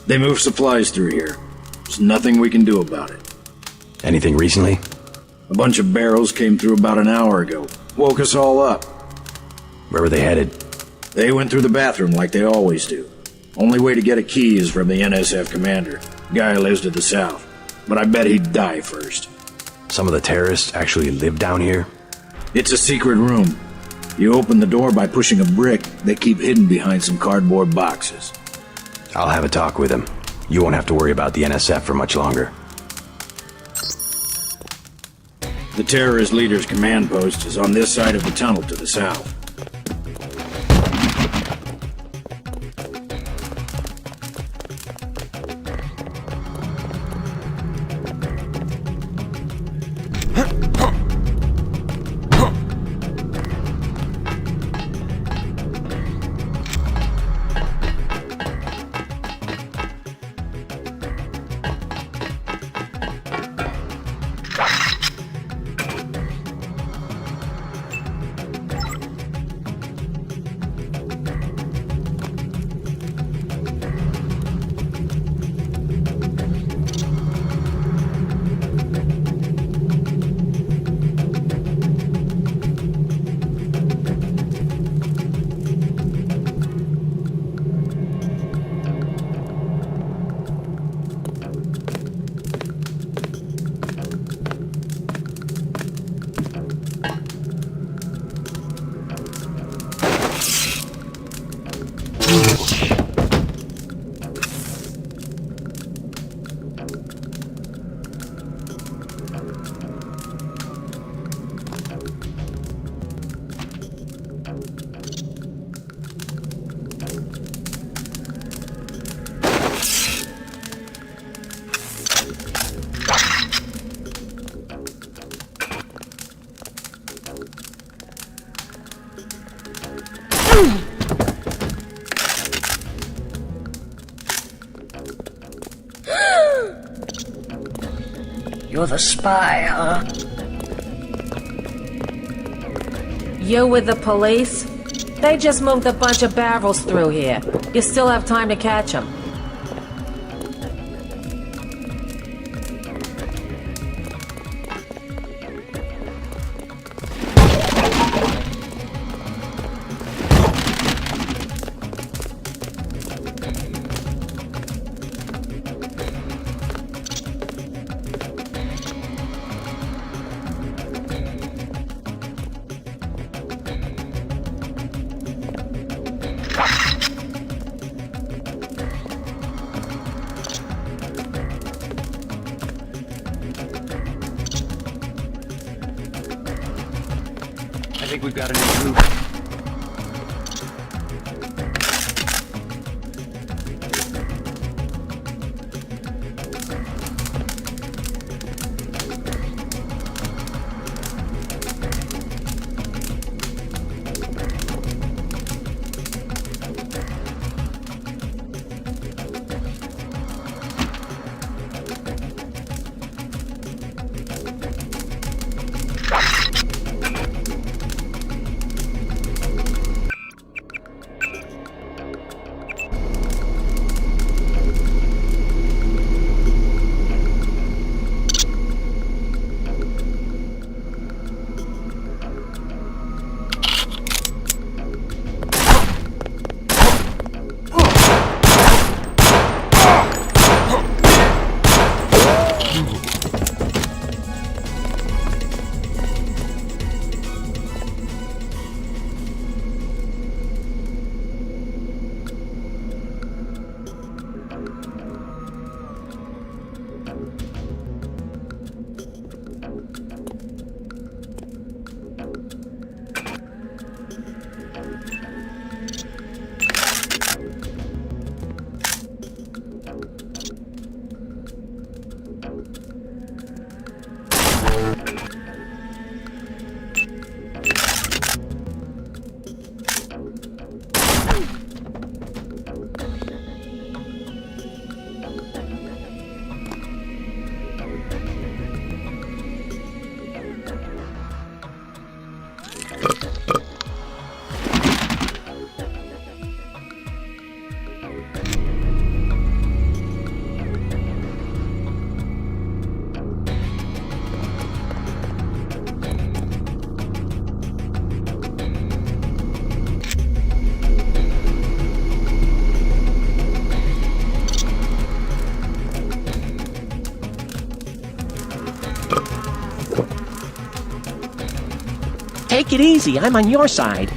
They move supplies through here. There's nothing we can do about it. Anything recently? A bunch of barrels came through about an hour ago. Woke us all up. Where were they headed? They went through the bathroom like they always do. Only way to get a key is from the NSF commander. Guy lives to the south. But I bet he'd die first. Some of the terrorists actually live down here? It's a secret room. You open the door by pushing a brick they keep hidden behind some cardboard boxes. I'll have a talk with him. You won't have to worry about the NSF for much longer. The terrorist leader's command post is on this side of the tunnel to the south. You're the spy, huh? You with the police? They just moved a bunch of barrels through here. You still have time to catch them. I think we've got a new group. Take it easy. I'm on your side.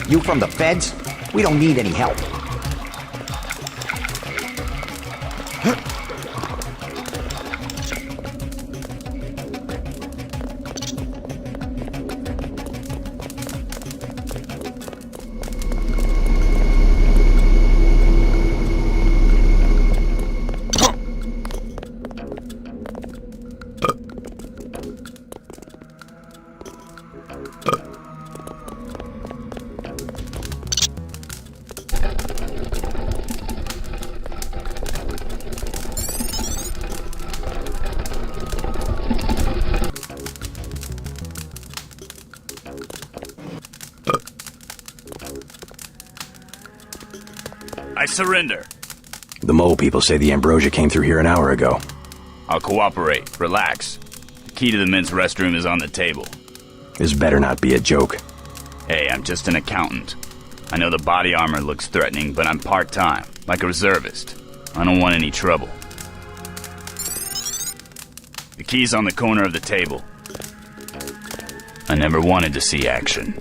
You from the feds? We don't need any help. I surrender. The mole people say the ambrosia came through here an hour ago. I'll cooperate. Relax. The key to the men's restroom is on the table. This better not be a joke. Hey, I'm just an accountant. I know the body armor looks threatening, but I'm part-time, like a reservist. I don't want any trouble. The key's on the corner of the table. I never wanted to see action.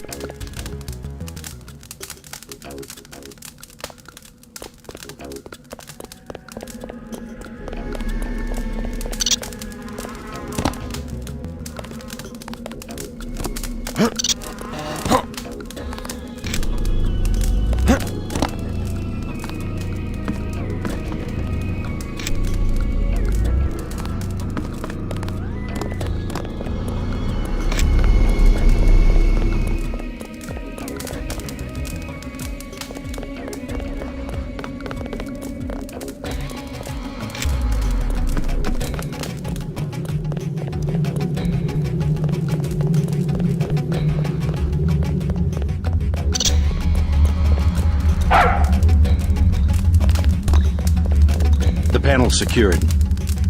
Panel secured.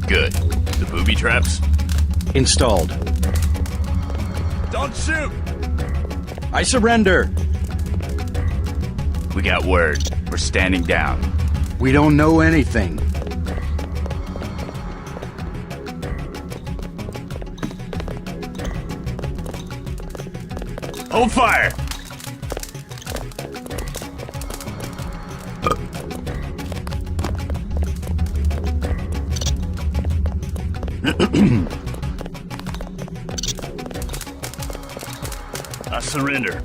Good. The booby traps? Installed. Don't shoot! I surrender! We got word. We're standing down. We don't know anything. Hold fire! I surrender.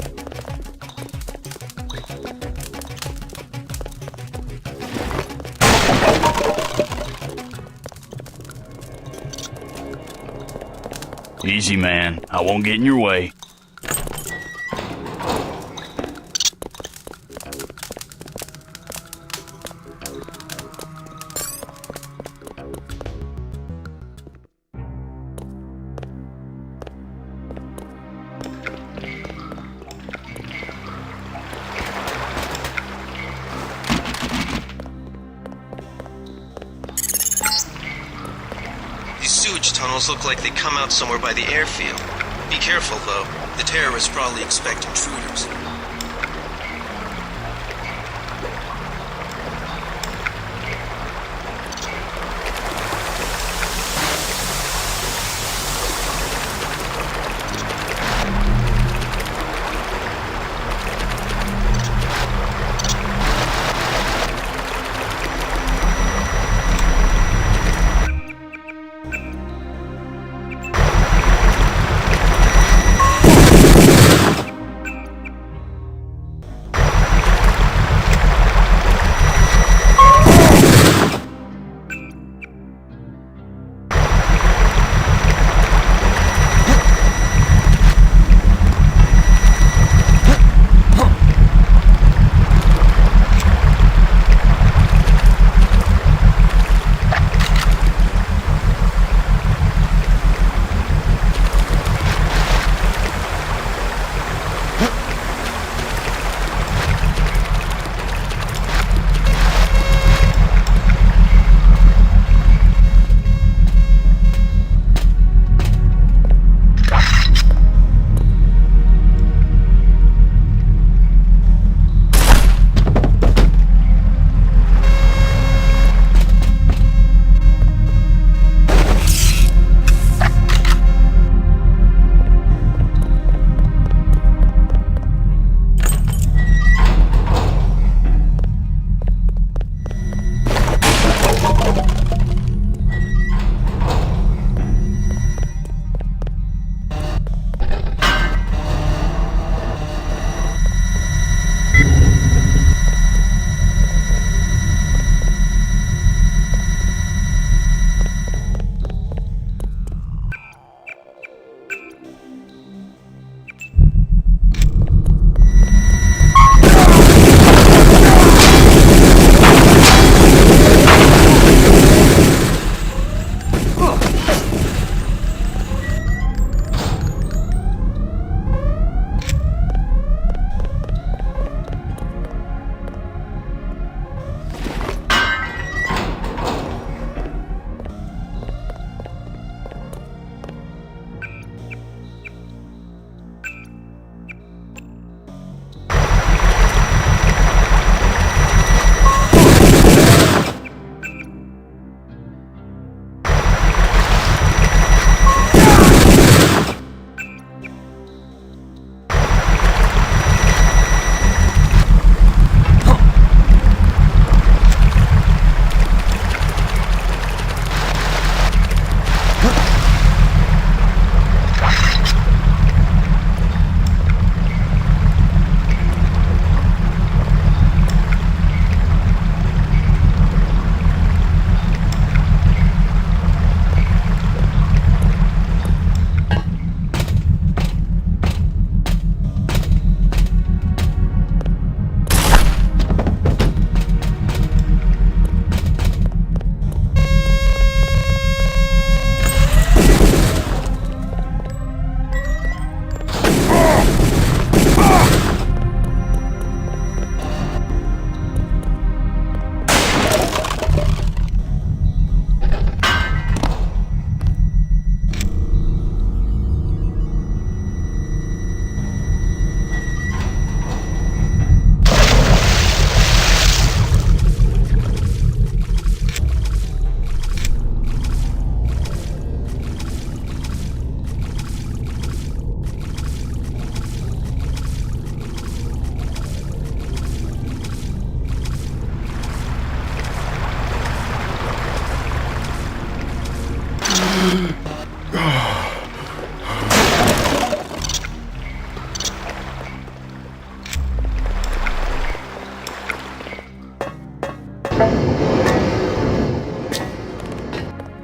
Easy, man. I won't get in your way. Tunnels look like they come out somewhere by the airfield. Be careful, though. The terrorists probably expect intruders.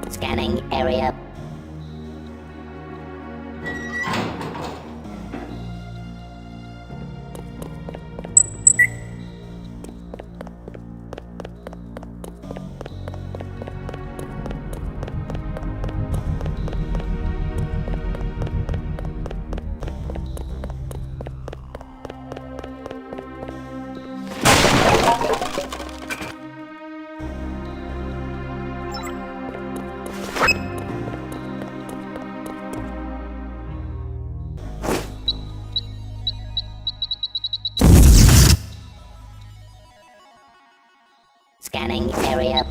Scanning area. Scanning area.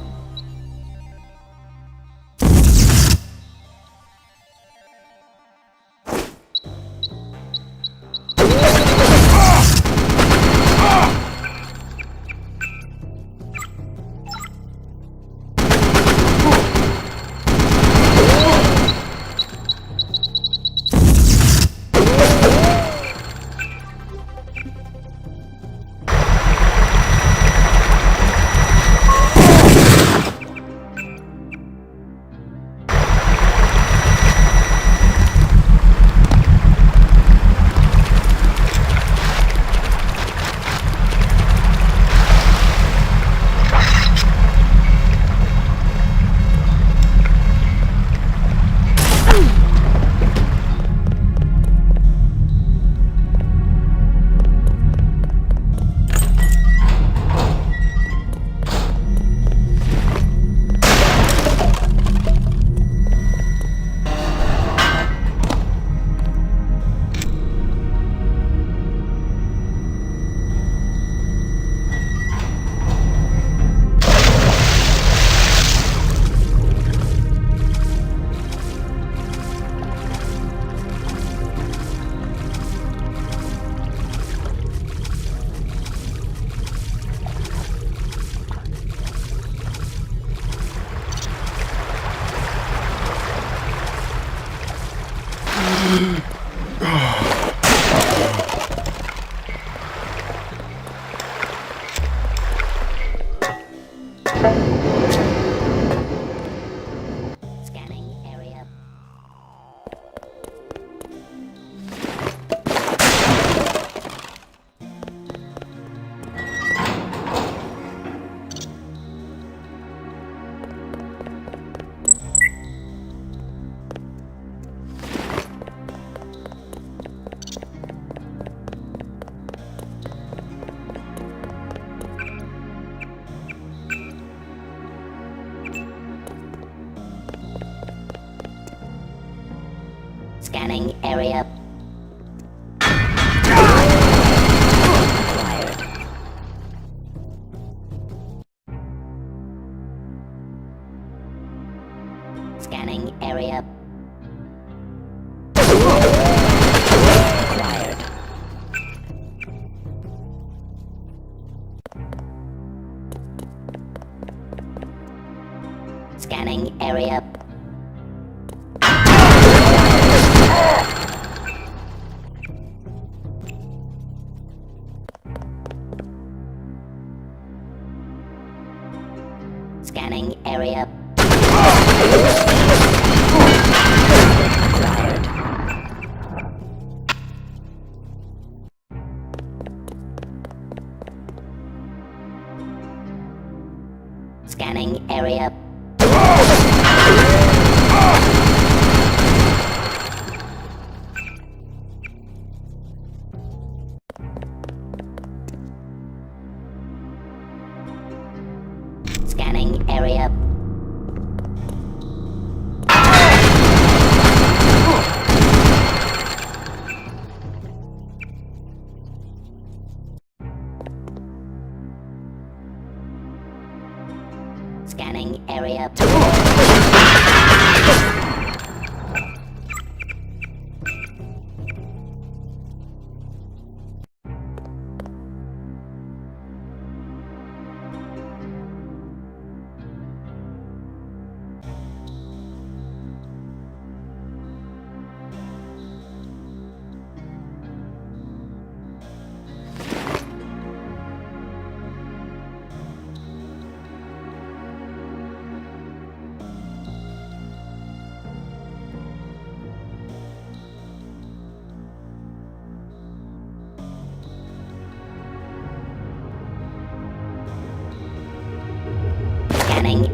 Scanning area. Scanning area. Acquired. Scanning area. Scanning area. Acquired. Scanning area. Scanning area. Scanning area.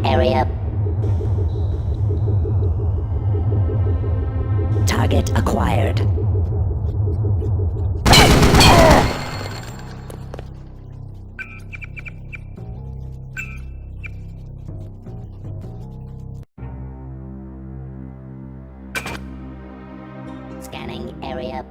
area. Target acquired. Scanning area.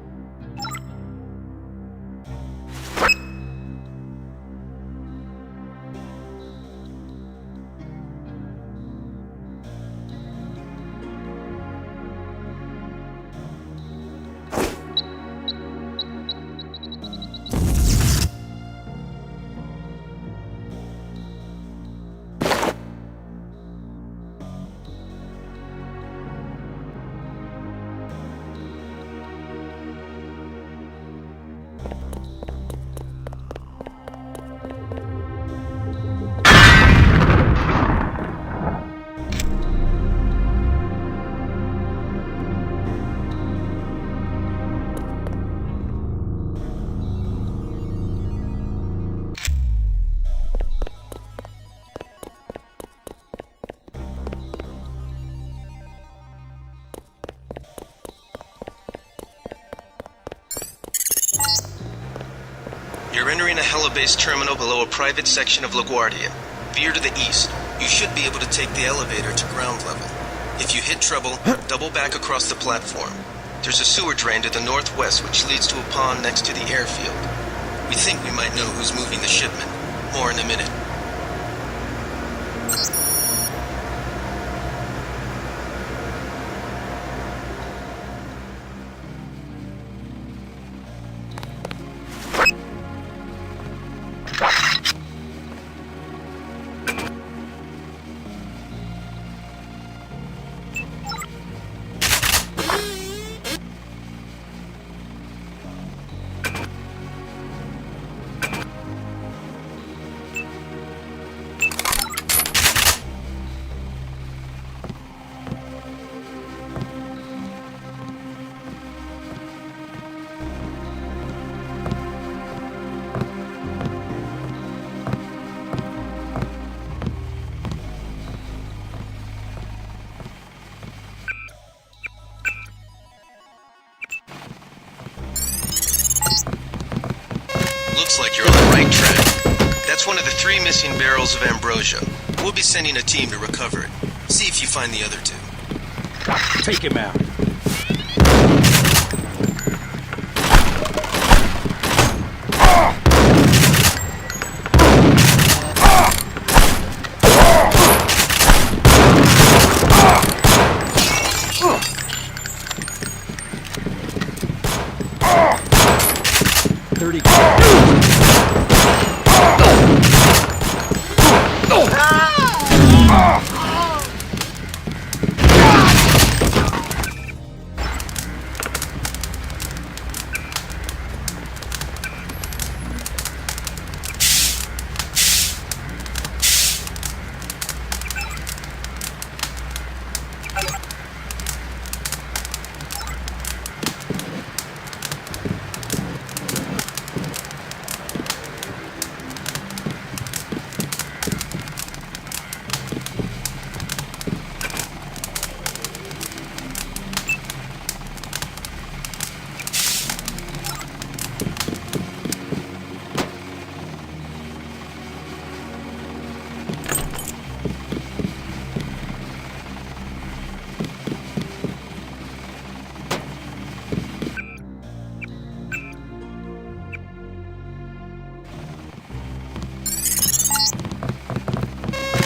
You're entering a heli-base terminal below a private section of LaGuardia. Veer to the east. You should be able to take the elevator to ground level. If you hit trouble, double back across the platform. There's a sewer drain to the northwest which leads to a pond next to the airfield. We think we might know who's moving the shipment. More in a minute. Looks like you're on the right track. That's one of the 3 missing barrels of ambrosia. We'll be sending a team to recover it. See if you find the other 2. Take him out.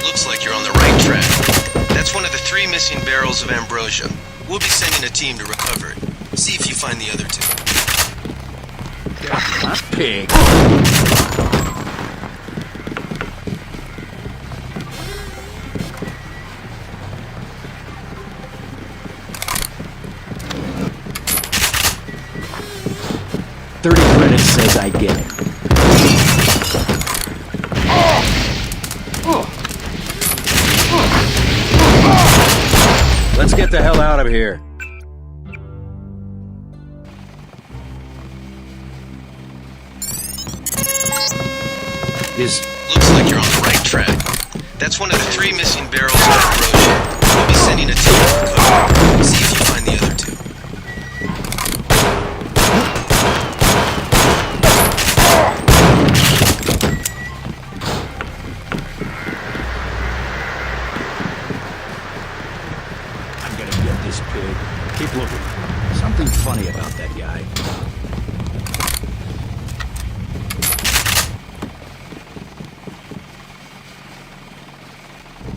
Looks like you're on the right track. That's one of the 3 missing barrels of ambrosia. We'll be sending a team to recover it. See if you find the other 2. Pig. $30 credits says I get it. Let's get the hell out of here. Looks like you're on the right track. That's one of the 3 missing barrels of ambrosia. We'll be sending a team to the code. See if you find the other 2. I'm gonna get this pig. Keep looking. Something funny about that guy.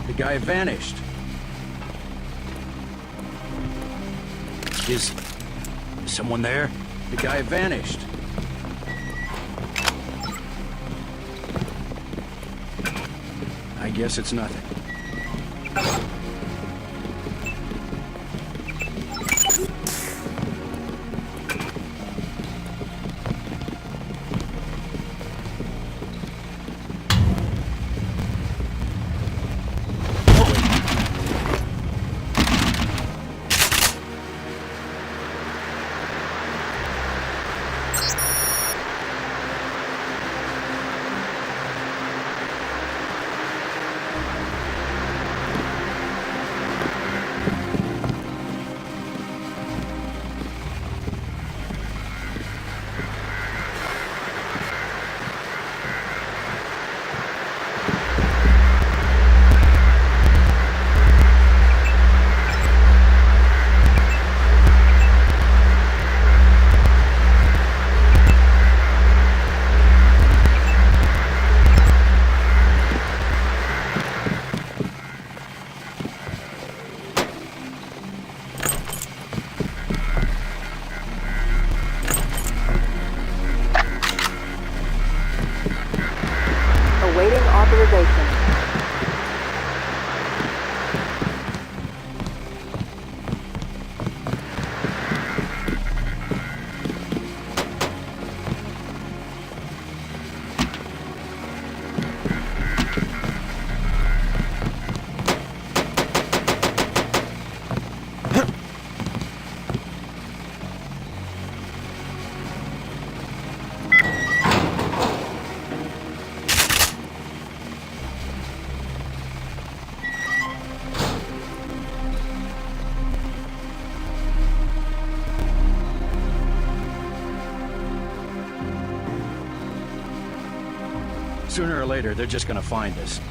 The guy vanished. Is someone there? The guy vanished. I guess it's nothing. Awaiting authorization. Sooner or later, they're just gonna find us.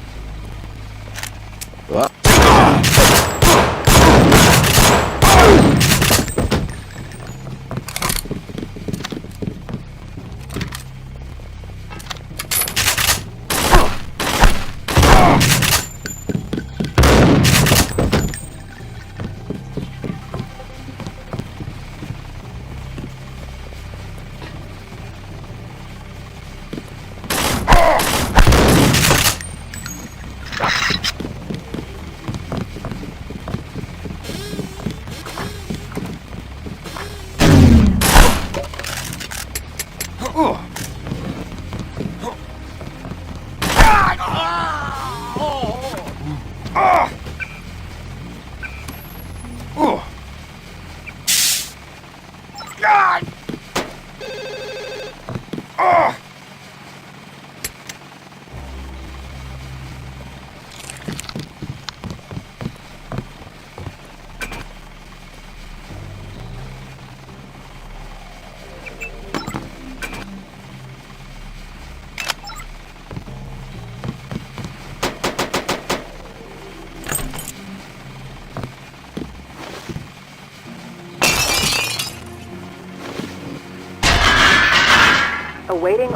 Awaiting.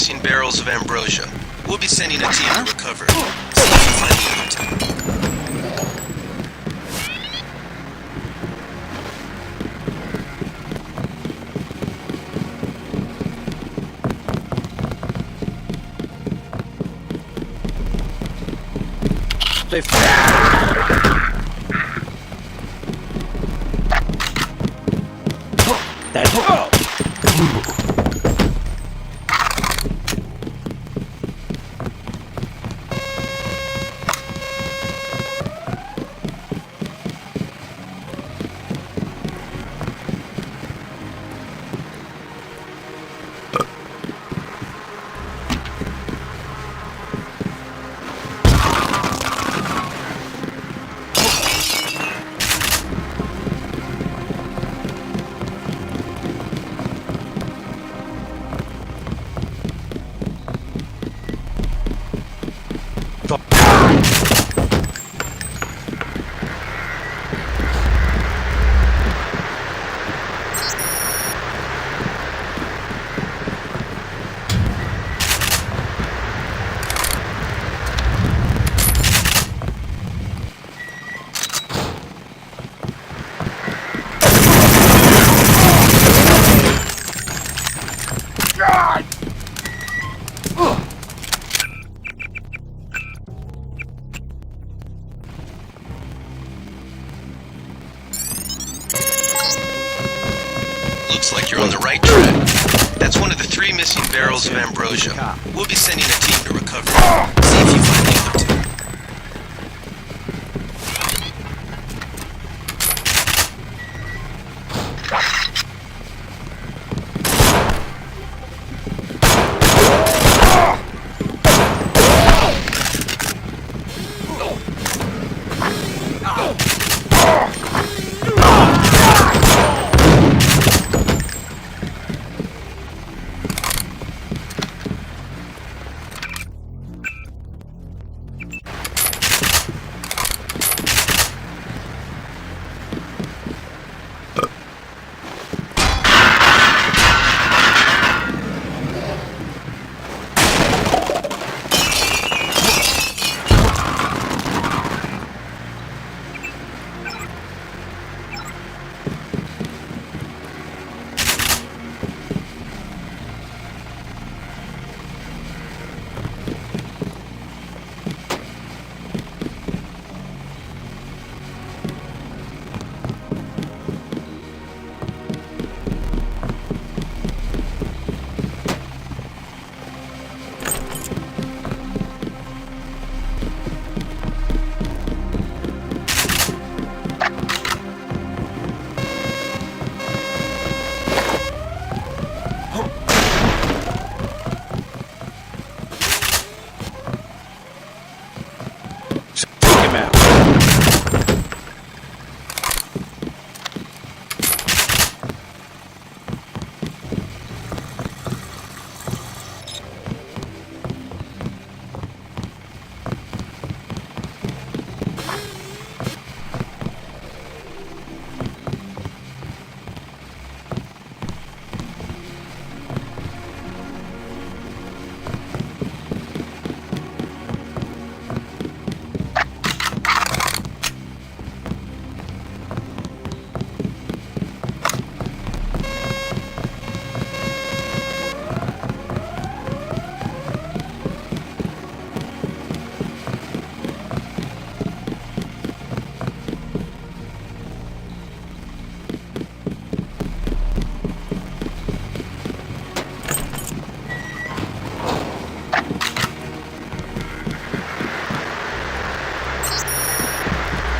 missing barrels of ambrosia. We'll be sending a team to recover. See if you find the other two. Looks like you're on the right track. That's one of the 3 missing barrels of ambrosia. We'll be sending a team to recover. See if you find the other two.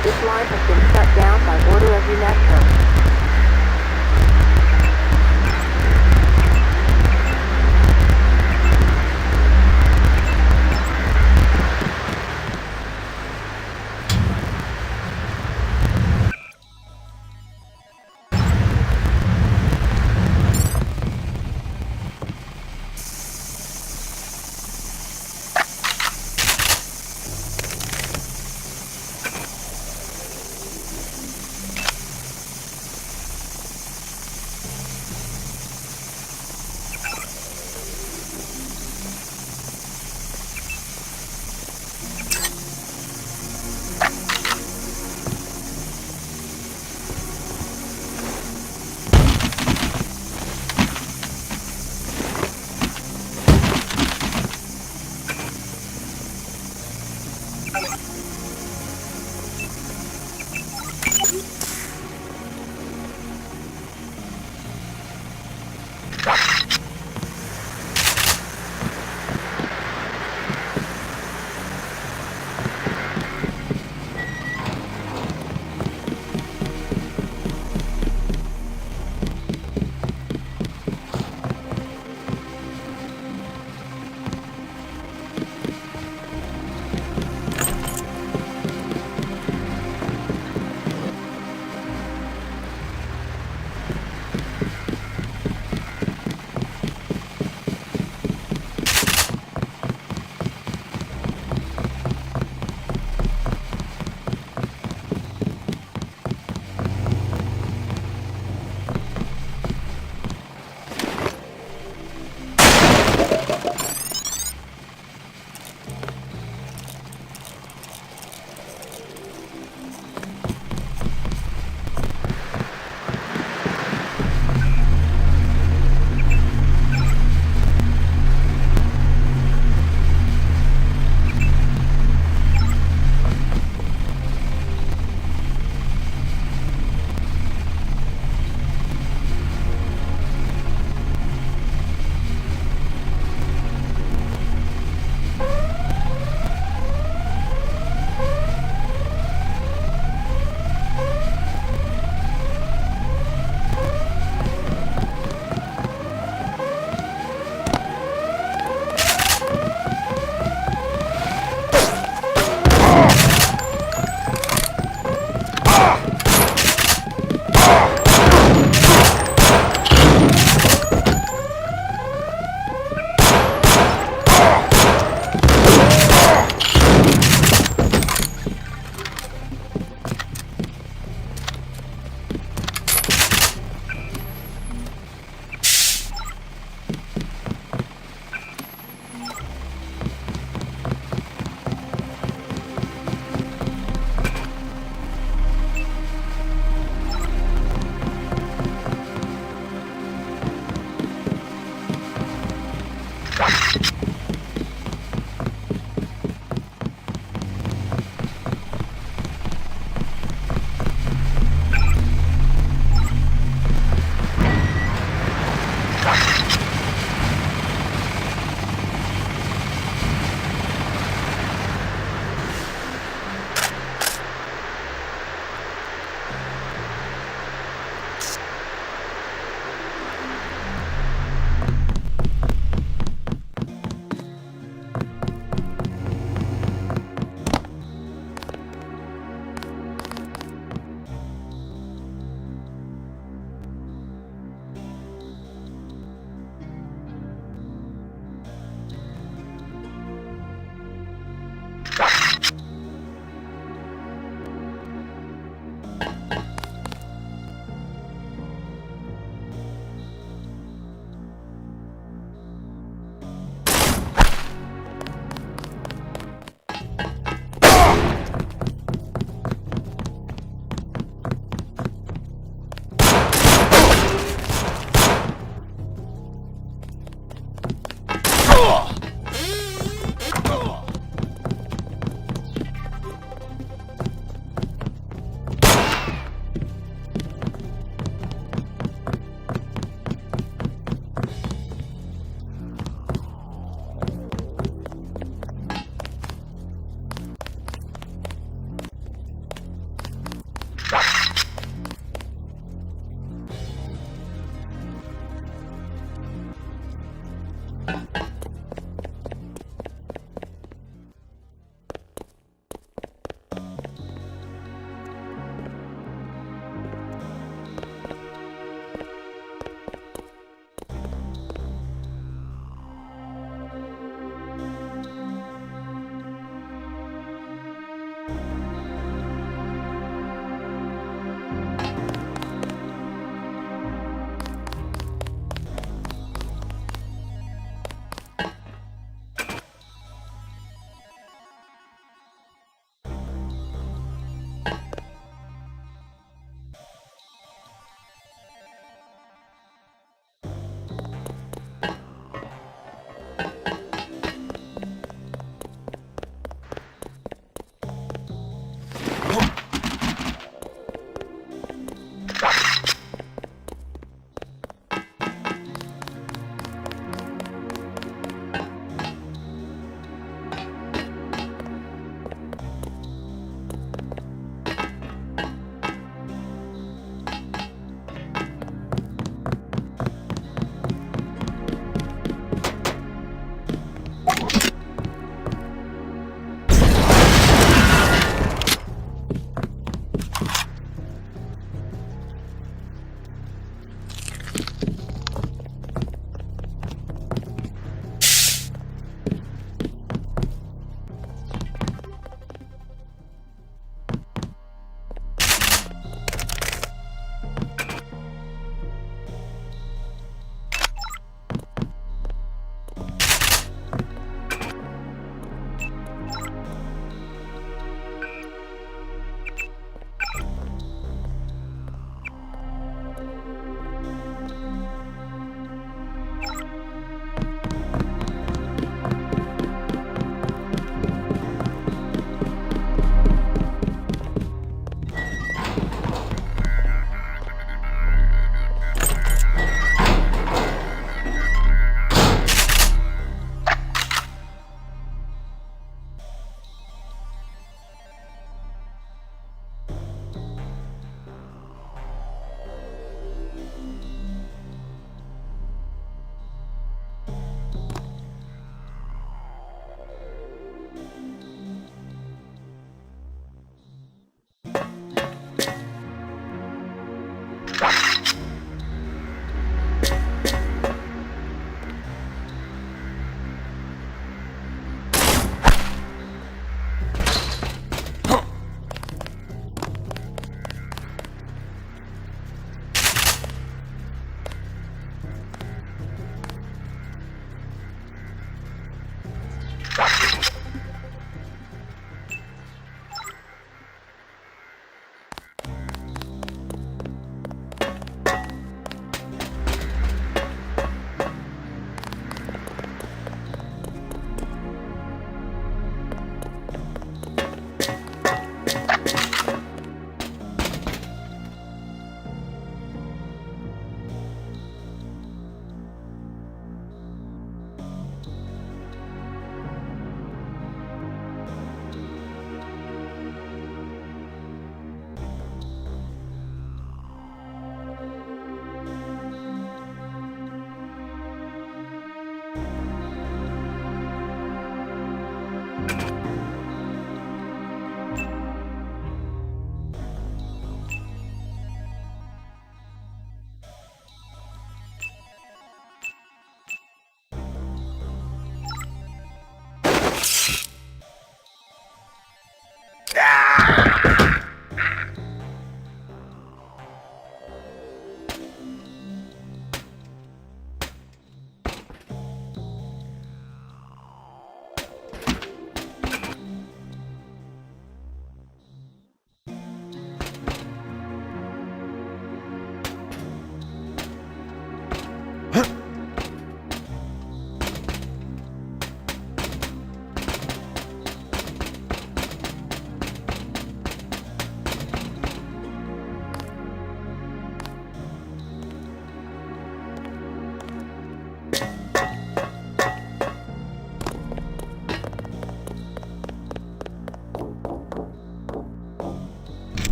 This line has been shut down by order of UNESCO.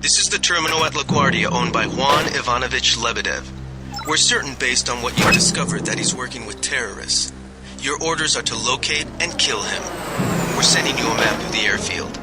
This is the terminal at LaGuardia owned by Juan Ivanovich Lebedev. We're certain based on what you've discovered that he's working with terrorists. Your orders are to locate and kill him. We're sending you a map of the airfield.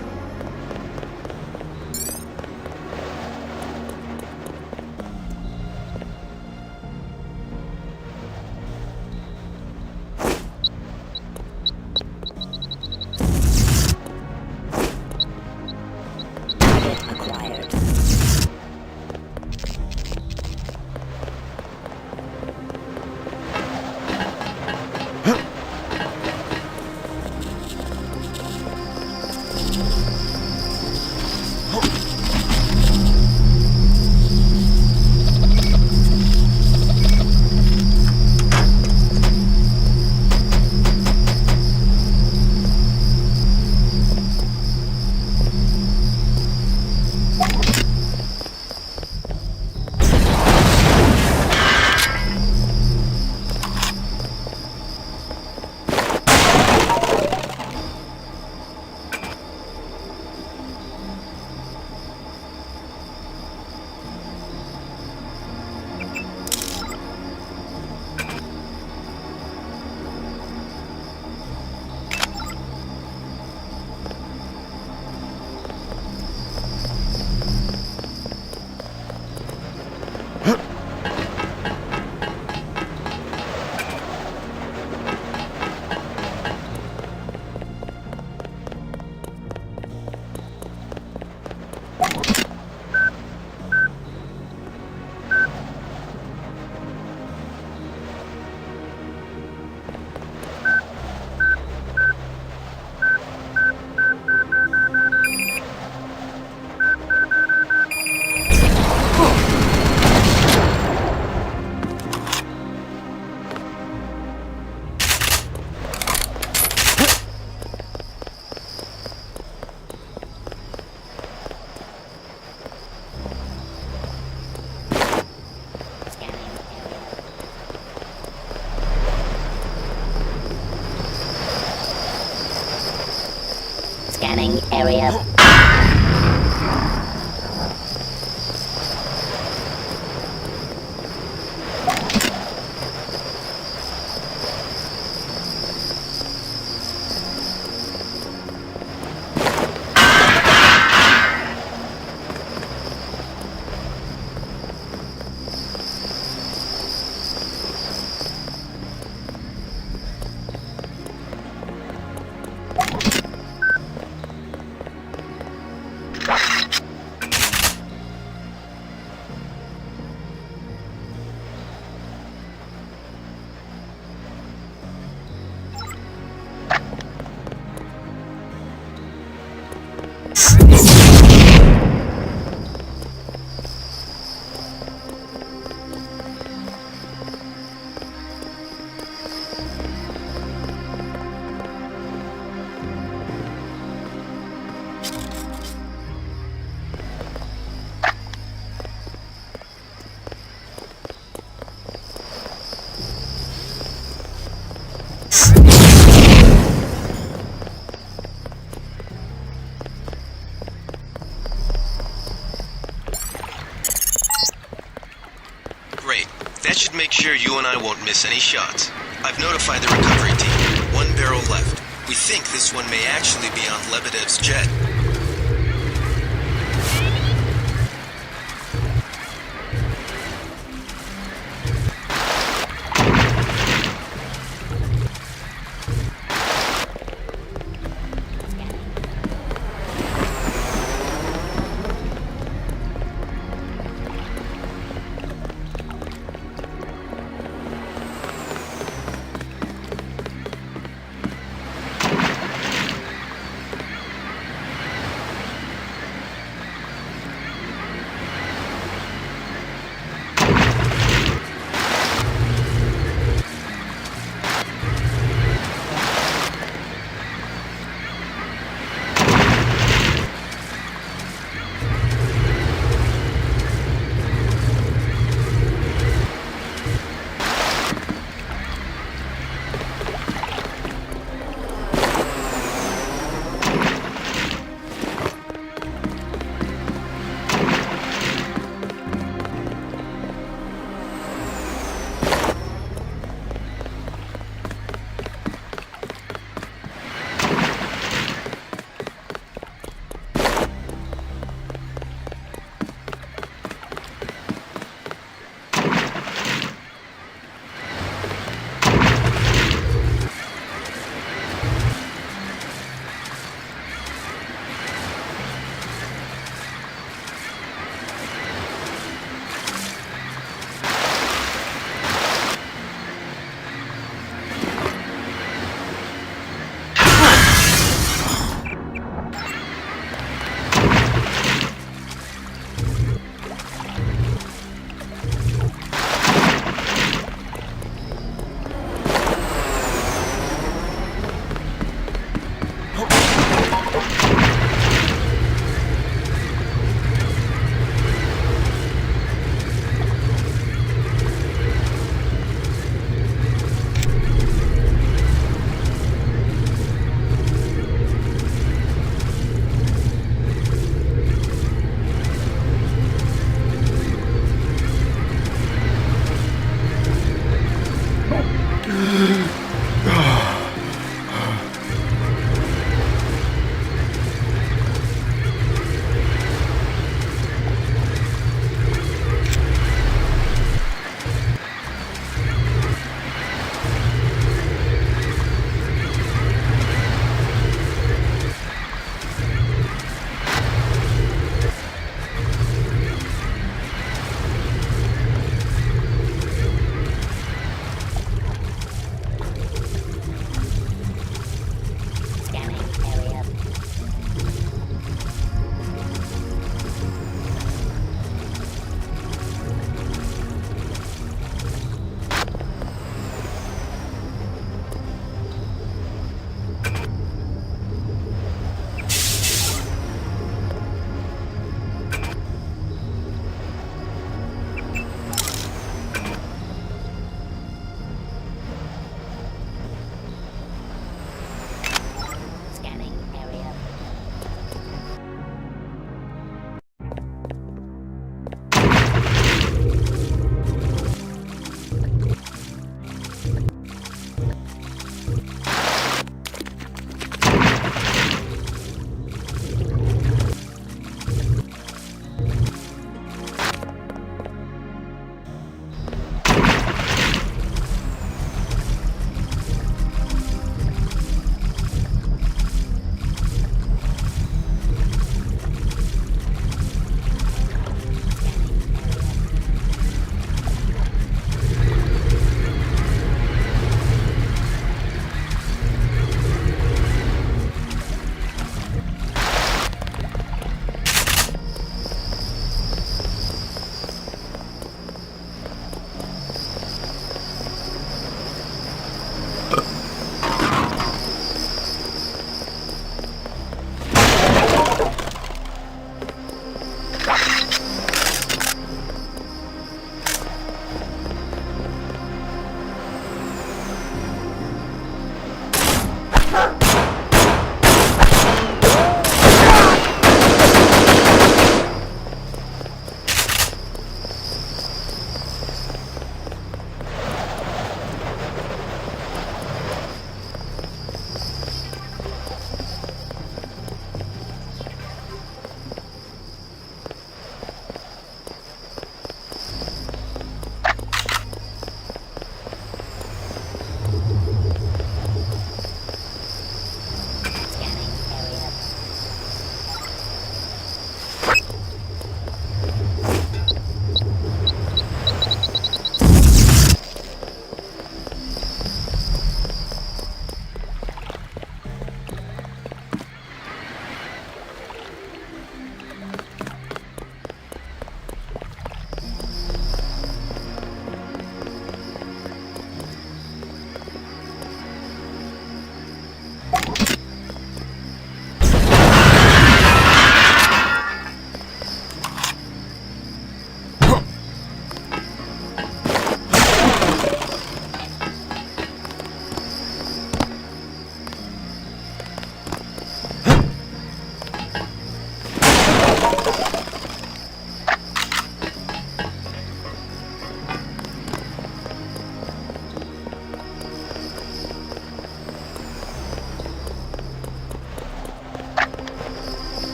Scanning area. make sure you and I won't miss any shots. I've notified the recovery team. 1 barrel left. We think this one may actually be on Lebedev's jet.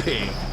pig.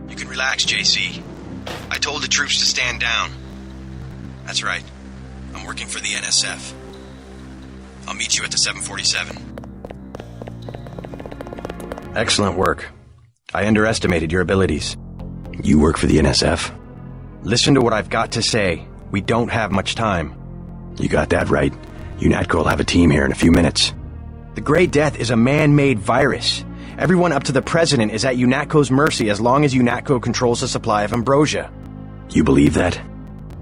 You can relax, JC. I told the troops to stand down. That's right. I'm working for the NSF. I'll meet you at the 747. Excellent work. I underestimated your abilities. You work for the NSF? Listen to what I've got to say. We don't have much time. You got that right. UNATCO will have a team here in a few minutes. The Grey Death is a man-made virus. Everyone up to the president is at UNATCO's mercy as long as UNATCO controls the supply of ambrosia. You believe that?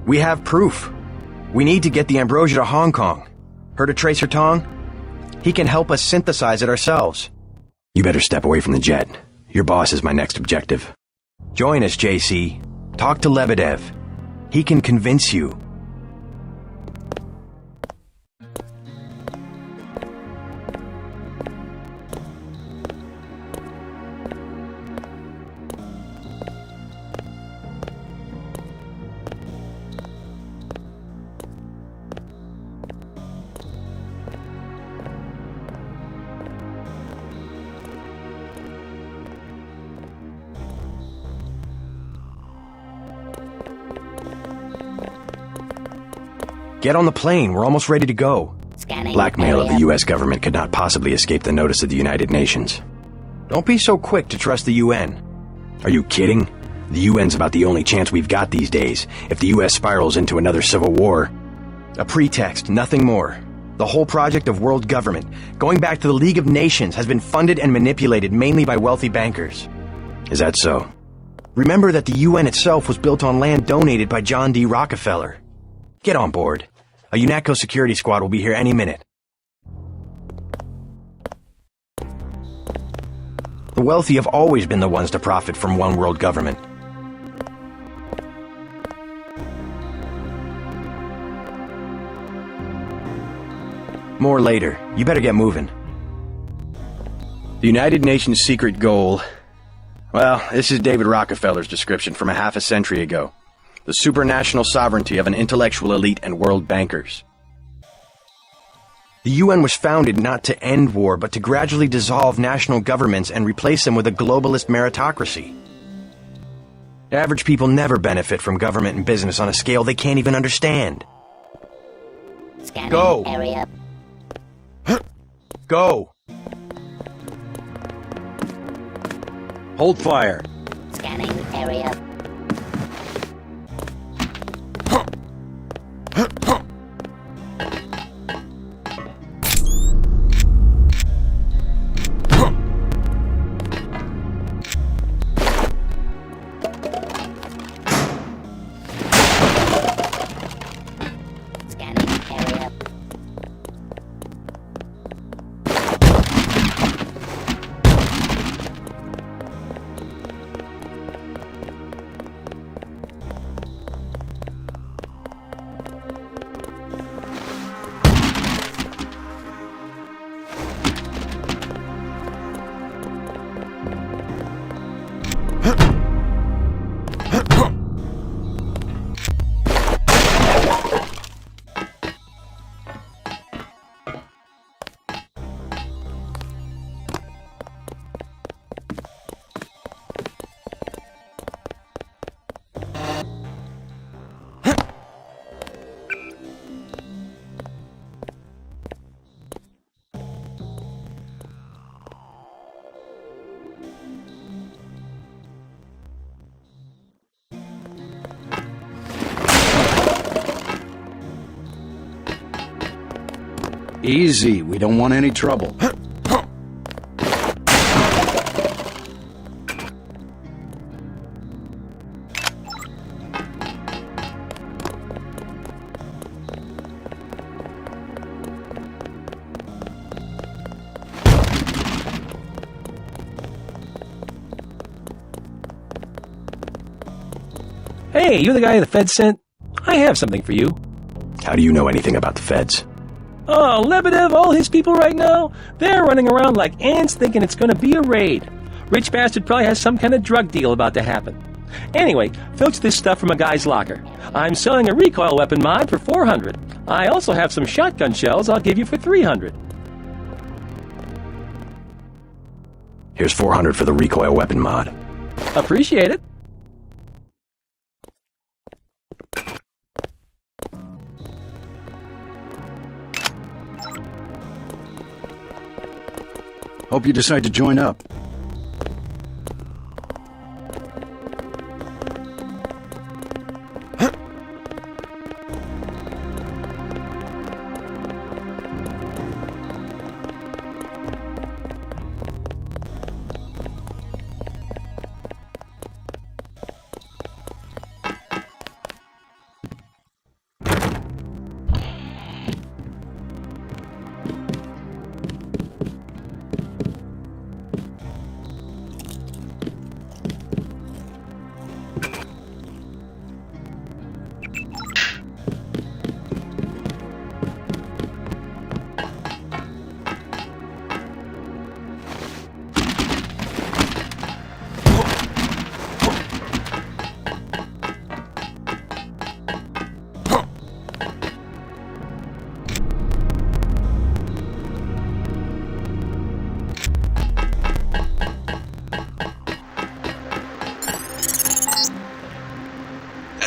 We have proof. We need to get the ambrosia to Hong Kong. Heard of Tracer Tong? He can help us synthesize it ourselves. You better step away from the jet. Your boss is my next objective. Join us, JC. Talk to Lebedev. He can convince you. Get on the plane. We're almost ready to go. Scanning Blackmail of area. the U.S. government could not possibly escape the notice of the United Nations. Don't be so quick to trust the UN. Are you kidding? The UN's about the only chance we've got these days. If the U.S. spirals into another civil war. A pretext, nothing more. The whole project of world government, going back to the League of Nations, has been funded and manipulated mainly by wealthy bankers. Is that so? Remember that the UN itself was built on land donated by John D. Rockefeller. Get on board. A UNATCO security squad will be here any minute. The wealthy have always been the ones to profit from one world government. More later. You better get moving. The United Nations' secret goal... Well, this is David Rockefeller's description from a half a century ago. The supranational sovereignty of an intellectual elite and world bankers. The UN was founded not to end war, but to gradually dissolve national governments and replace them with a globalist meritocracy. Average people never benefit from government and business on a scale they can't even understand. Scanning Go! area. Go! Hold fire. Scanning area. Easy, we don't want any trouble. Hey, you're the guy the Feds sent? I have something for you. How do you know anything about the Feds? Oh, Lebedev, all his people right now, they're running around like ants thinking it's going to be a raid. Rich bastard probably has some kind of drug deal about to happen. Anyway, filch this stuff from a guy's locker. I'm selling a recoil weapon mod for 400. I also have some shotgun shells I'll give you for 300. Here's 400 for the recoil weapon mod. Appreciate it. Hope you decide to join up.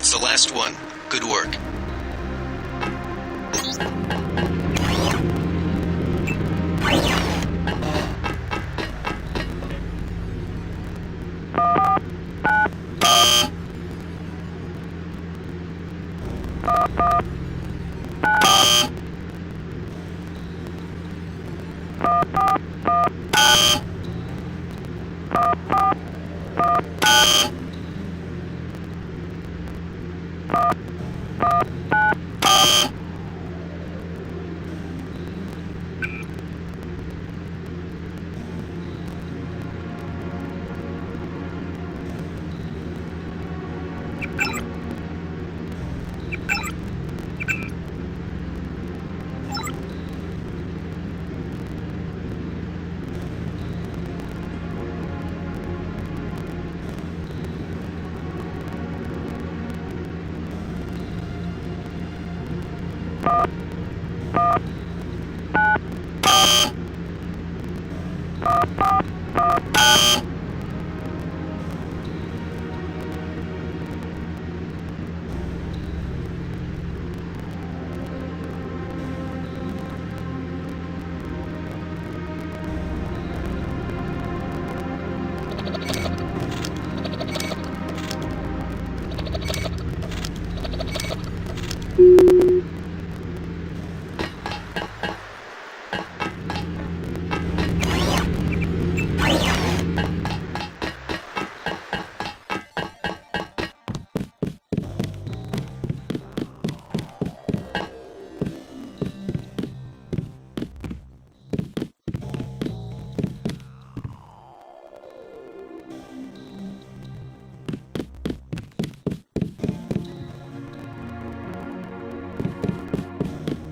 That's the last one. Good work.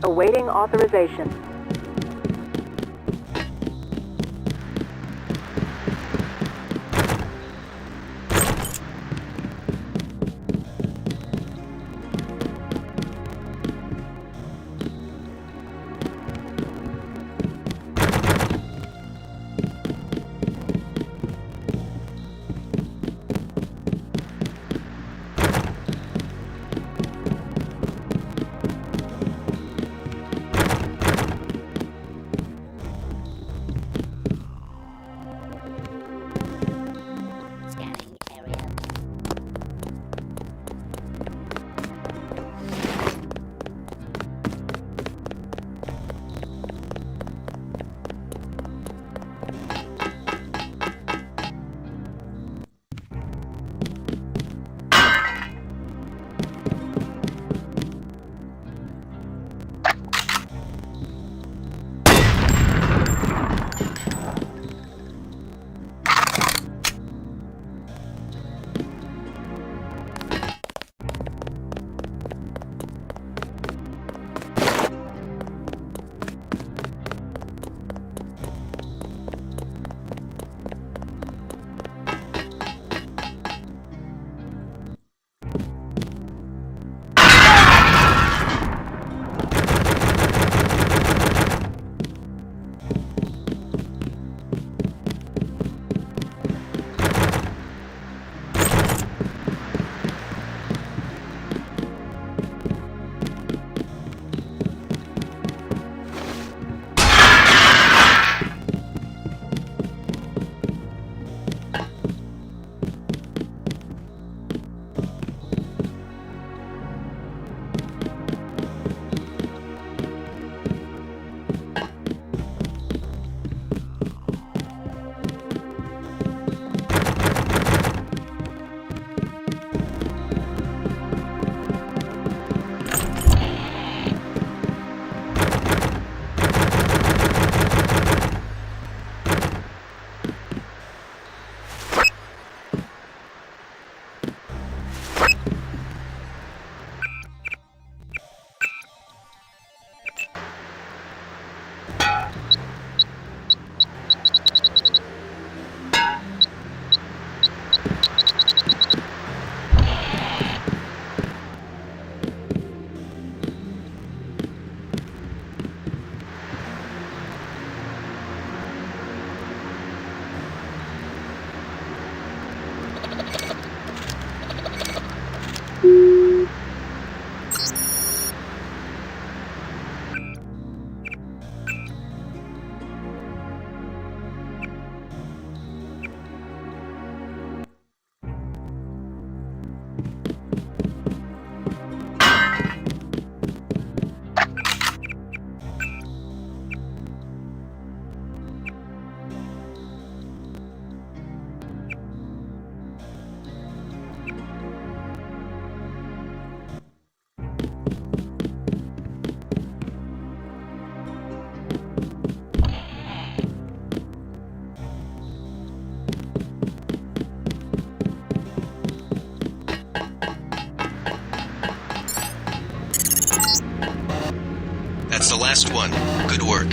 Awaiting authorization. Last one. Good work.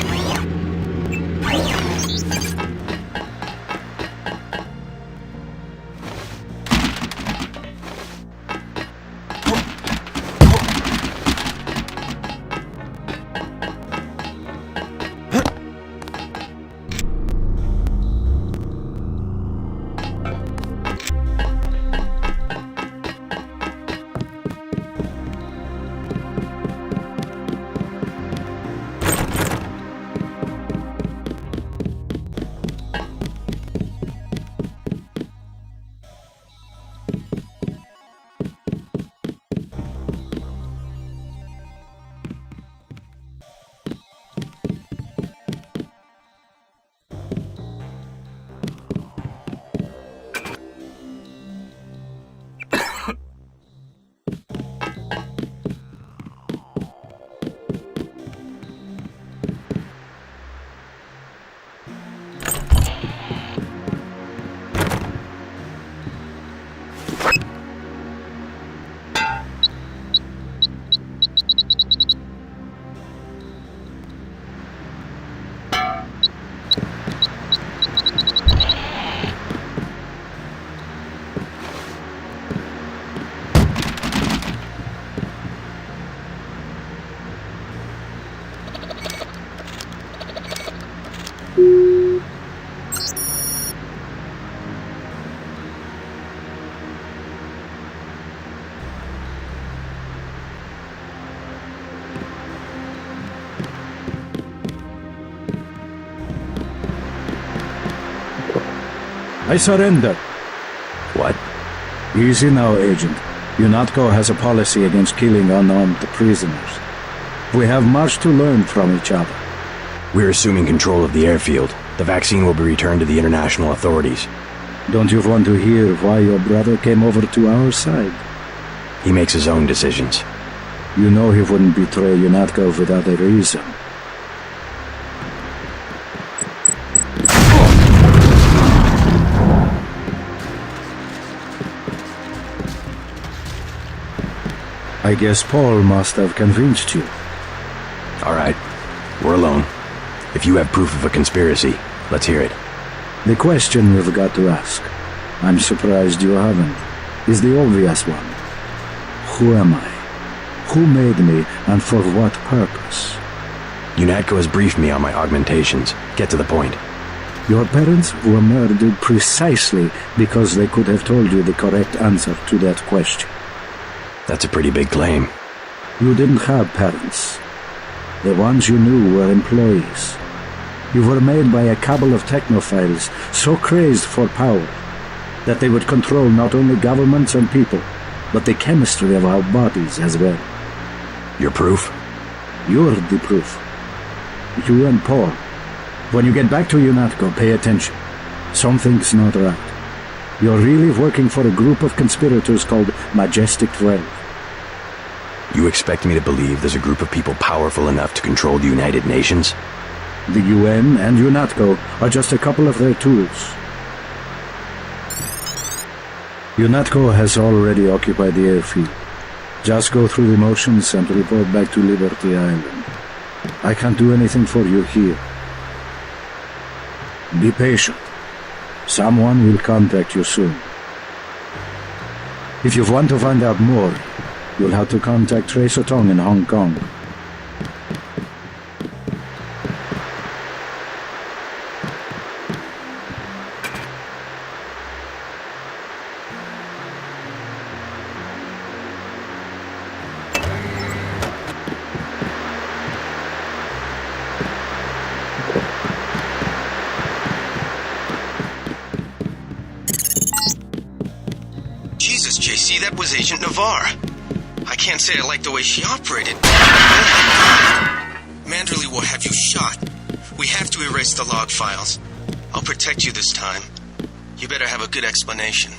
I surrender. What? Easy now, Agent. UNATCO has a policy against killing unarmed prisoners. We have much to learn from each other. We're assuming control of the airfield. The vaccine will be returned to the international authorities. Don't you want to hear why your brother came over to our side? He makes his own decisions. You know he wouldn't betray UNATCO without a reason. I guess Paul must have convinced you. All right. We're alone. If you have proof of a conspiracy, let's hear it. The question you've got to ask, I'm surprised you haven't, is the obvious one. Who am I? Who made me, and for what purpose? UNATCO has briefed me on my augmentations. Get to the point. Your parents were murdered precisely because they could have told you the correct answer to that question. That's a pretty big claim. You didn't have parents. The ones you knew were employees. You were made by a cabal of technophiles so crazed for power that they would control not only governments and people, but the chemistry of our bodies as well. Your proof? You're the proof. You and Paul. When you get back to UNATCO, pay attention. Something's not right. You're really working for a group of conspirators called Majestic 12. You expect me to believe there's a group of people powerful enough to control the United Nations? The UN and UNATCO are just a couple of their tools. UNATCO has already occupied the airfield. Just go through the motions and report back to Liberty Island. I can't do anything for you here. Be patient. Someone will contact you soon. If you want to find out more, you'll have to contact Tracer Tong in Hong Kong. Jesus, JC, that was Agent Navarre. I can't say I like the way she operated. Manderley will have you shot. We have to erase the log files. I'll protect you this time. You better have a good explanation.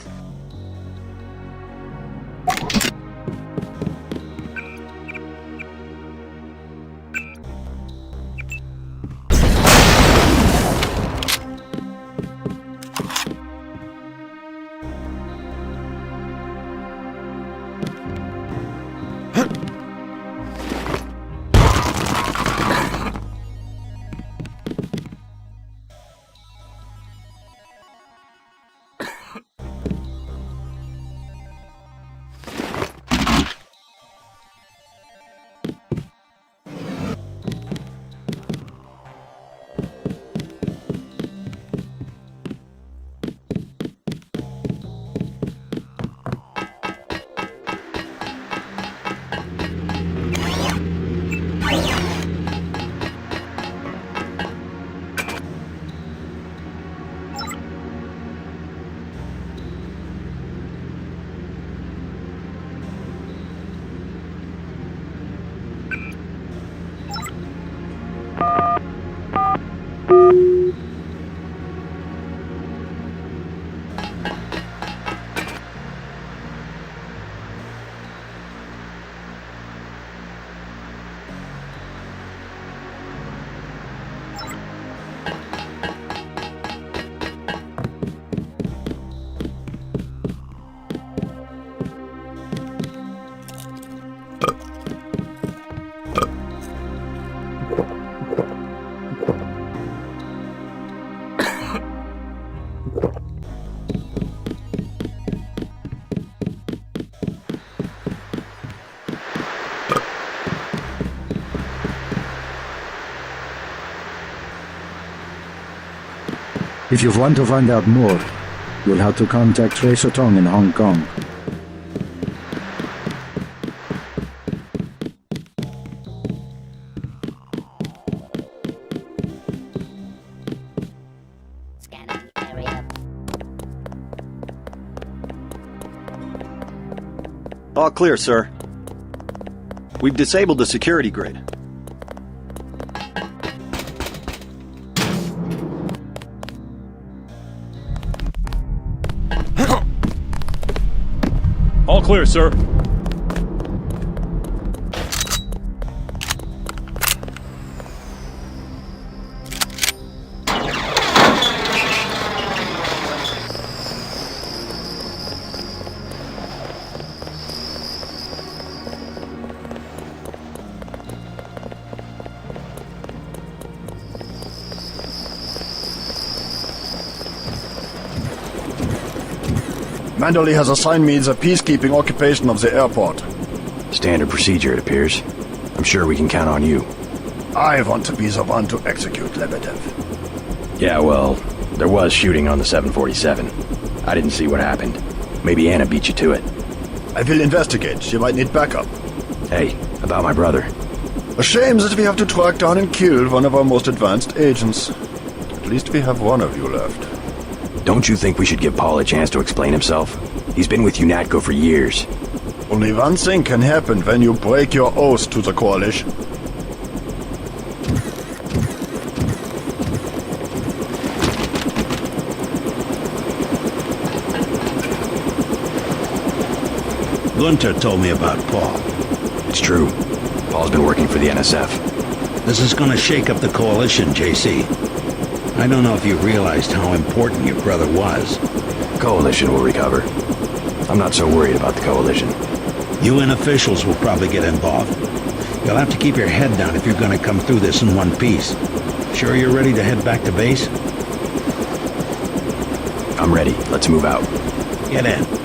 If you want to find out more, you'll have to contact Tracer Tong in Hong Kong. Scanning area. All clear, sir. We've disabled the security grid. All clear, sir. Manderley has assigned me the peacekeeping occupation of the airport. Standard procedure, it appears. I'm sure we can count on you. I want to be the one to execute Lebedev. Yeah, well, there was shooting on the 747. I didn't see what happened. Maybe Anna beat you to it. I will investigate. She might need backup. Hey, about my brother. A shame that we have to track down and kill one of our most advanced agents. At least we have one of you left. Don't you think we should give Paul a chance to explain himself? He's been with UNATCO for years. Only one thing can happen when you break your oath to the Coalition. Gunter told me about Paul. It's true. Paul's been working for the NSF. This is gonna shake up the Coalition, JC. I don't know if you realized how important your brother was. Coalition will recover. I'm not so worried about the Coalition. UN officials will probably get involved. You'll have to keep your head down if you're gonna come through this in one piece. Sure you're ready to head back to base? I'm ready. Let's move out. Get in.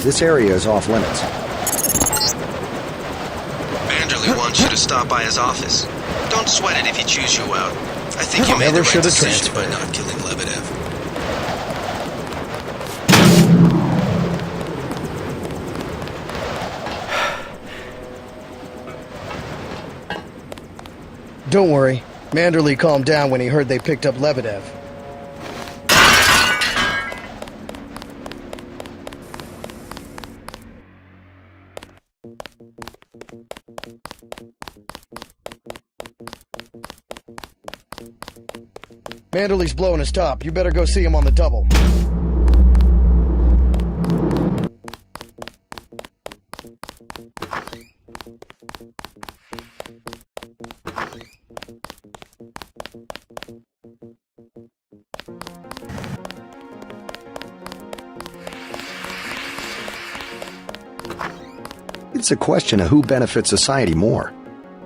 This area is off limits. Manderley wants you to stop by his office. Don't sweat it if he chews you out. I think you made the right decision by not killing Lebedev. Don't worry. Manderley calmed down when he heard they picked up Lebedev. Manderley's blowing his top. You better go see him on the double. It's a question of who benefits society more.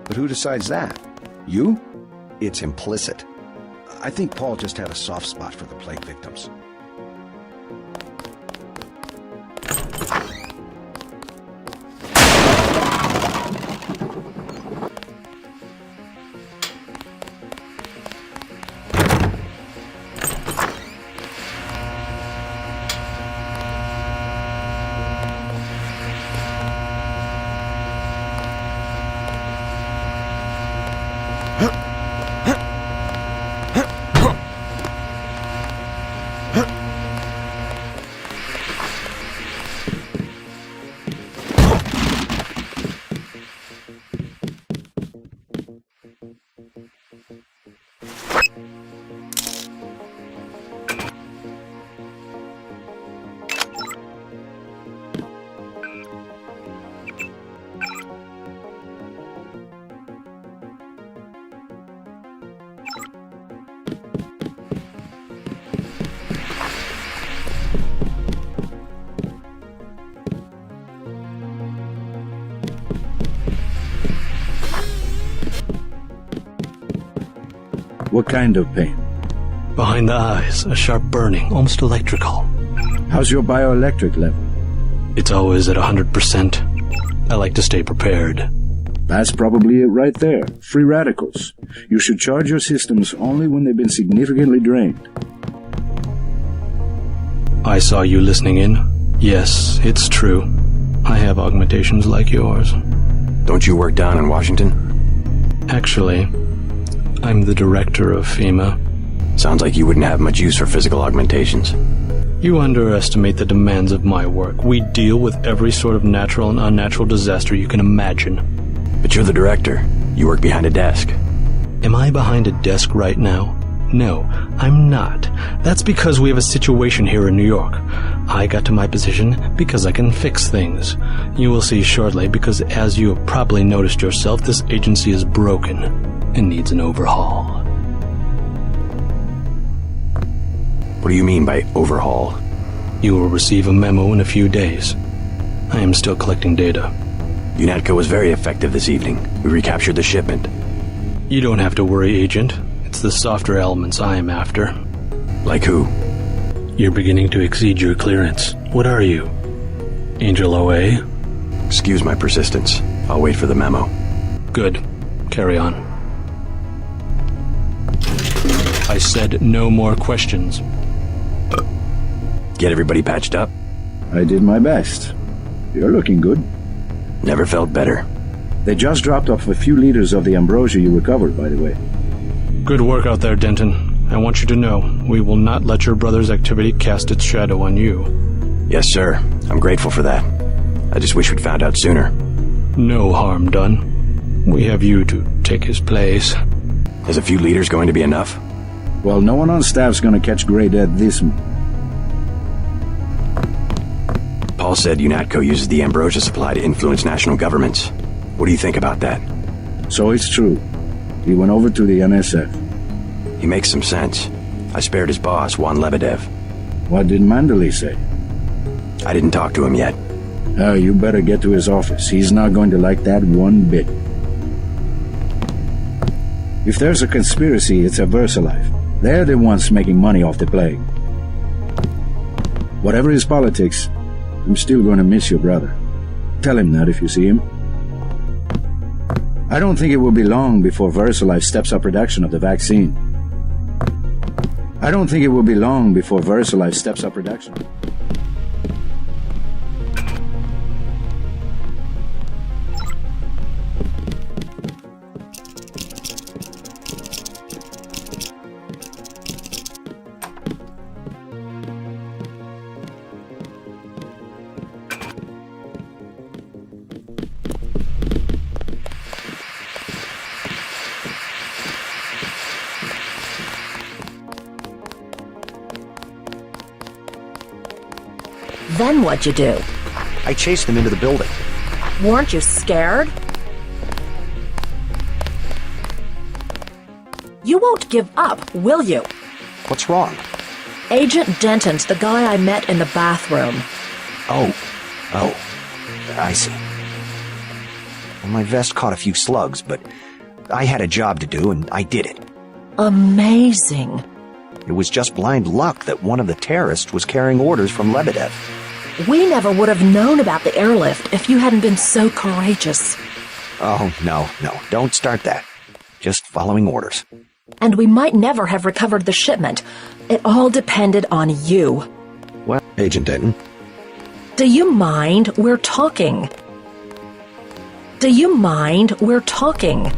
But who decides that? You? It's implicit. I think Paul just had a soft spot for the plague victims. What kind of pain? Behind the eyes, a sharp burning, almost electrical. How's your bioelectric level? It's always at 100%. I like to stay prepared. That's probably it right there. Free radicals. You should charge your systems only when they've been significantly drained. I saw you listening in. Yes, it's true. I have augmentations like yours. Don't you work down in Washington? Actually, I'm the director of FEMA. Sounds like you wouldn't have much use for physical augmentations. You underestimate the demands of my work. We deal with every sort of natural and unnatural disaster you can imagine. But you're the director. You work behind a desk. Am I behind a desk right now? No, I'm not. That's because we have a situation here in New York. I got to my position because I can fix things. You will see shortly, because as you have probably noticed yourself, this agency is broken and needs an overhaul. What do you mean by overhaul? You will receive a memo in a few days. I am still collecting data. UNATCO was very effective this evening. We recaptured the shipment. You don't have to worry, Agent. It's the softer elements I am after. Like who? You're beginning to exceed your clearance. What are you? Angel OA? Excuse my persistence. I'll wait for the memo. Good. Carry on. I said no more questions. Get everybody patched up? I did my best. You're looking good. Never felt better. They just dropped off a few liters of the ambrosia you recovered, by the way. Good work out there, Denton. I want you to know, we will not let your brother's activity cast its shadow on you. Yes, sir. I'm grateful for that. I just wish we'd found out sooner. No harm done. We have you to take his place. Is a few liters going to be enough? Well, no one on staff's gonna catch Grey Dead this month. Paul said UNATCO uses the ambrosia supply to influence national governments. What do you think about that? So it's true. He went over to the NSF. He makes some sense. I spared his boss, Juan Lebedev. What did Manderley say? I didn't talk to him yet. Oh, you better get to his office. He's not going to like that one bit. If there's a conspiracy, it's a VersaLife. They're the ones making money off the plague. Whatever his politics, I'm still going to miss your brother. Tell him that if you see him. I don't think it will be long before VersaLife steps up production of the vaccine. I don't think it will be long before VersaLife steps up production. Then what'd you do? I chased them into the building. Weren't you scared? You won't give up, will you? What's wrong? Agent Denton's the guy I met in the bathroom. Oh, I see. Well, my vest caught a few slugs, but I had a job to do and I did it. Amazing. It was just blind luck that one of the terrorists was carrying orders from Lebedev. We never would have known about the airlift if you hadn't been so courageous. Oh, no, don't start that. Just following orders. And we might never have recovered the shipment. It all depended on you. Well, Agent Denton. Do you mind we're talking? Do you mind we're talking?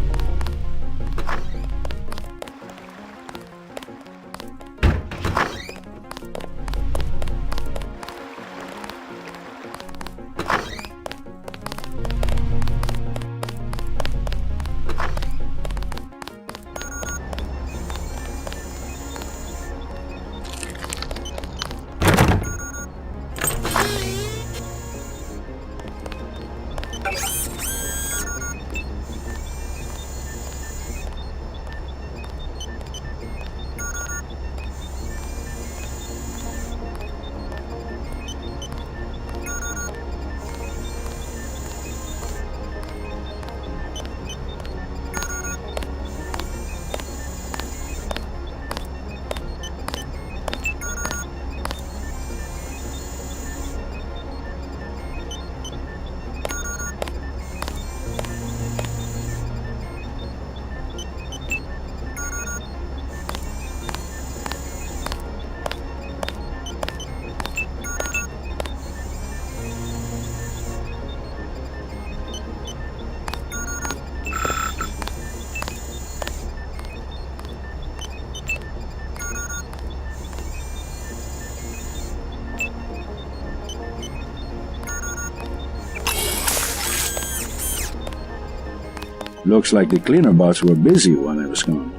Looks like the cleaner bots were busy while I was gone.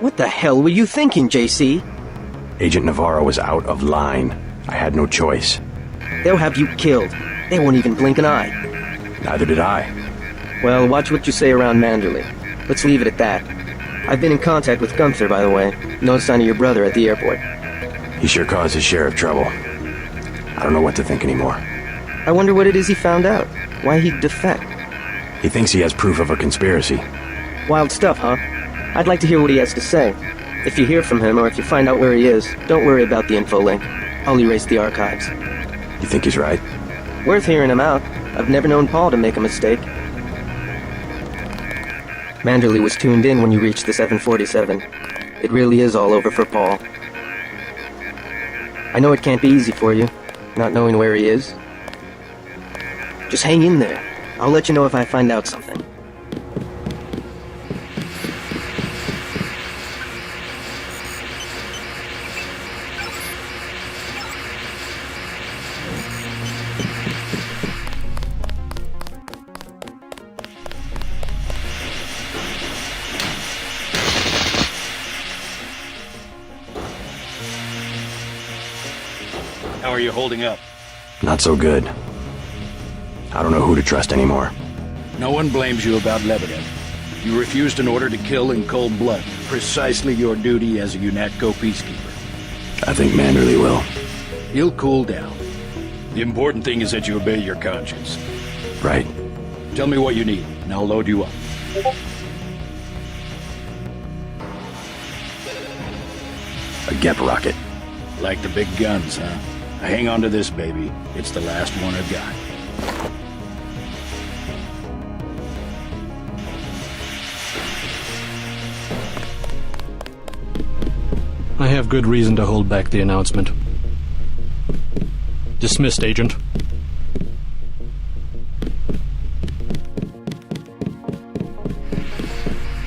What the hell were you thinking, JC? Agent Navarro was out of line. I had no choice. They'll have you killed. They won't even blink an eye. Neither did I. Well, watch what you say around Manderley. Let's leave it at that. I've been in contact with Gunther, by the way. No sign of your brother at the airport. He sure caused his share of trouble. I don't know what to think anymore. I wonder what it is he found out. Why he'd defect. He thinks he has proof of a conspiracy. Wild stuff, huh? I'd like to hear what he has to say. If you hear from him, or if you find out where he is, don't worry about the info link. I'll erase the archives. You think he's right? Worth hearing him out. I've never known Paul to make a mistake. Manderley was tuned in when you reached the 747. It really is all over for Paul. I know it can't be easy for you, not knowing where he is. Just hang in there. I'll let you know if I find out something. How are you holding up? Not so good. I don't know who to trust anymore. No one blames you about Lebedev. You refused an order to kill in cold blood. Precisely your duty as a UNATCO peacekeeper. I think Manderley will. He'll cool down. The important thing is that you obey your conscience. Right. Tell me what you need, and I'll load you up. A Gep rocket. Like the big guns, huh? Hang on to this, baby. It's the last one I've got. I have good reason to hold back the announcement. Dismissed, Agent.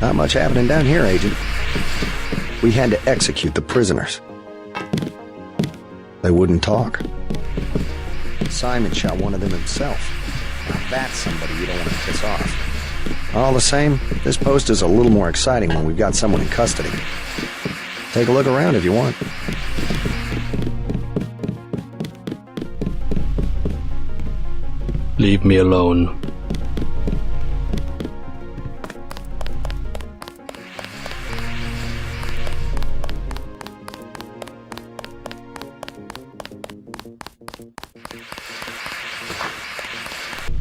Not much happening down here, Agent. We had to execute the prisoners. They wouldn't talk. Simon shot one of them himself. Now that's somebody you don't want to piss off. All the same, this post is a little more exciting when we've got someone in custody. Take a look around if you want. Leave me alone.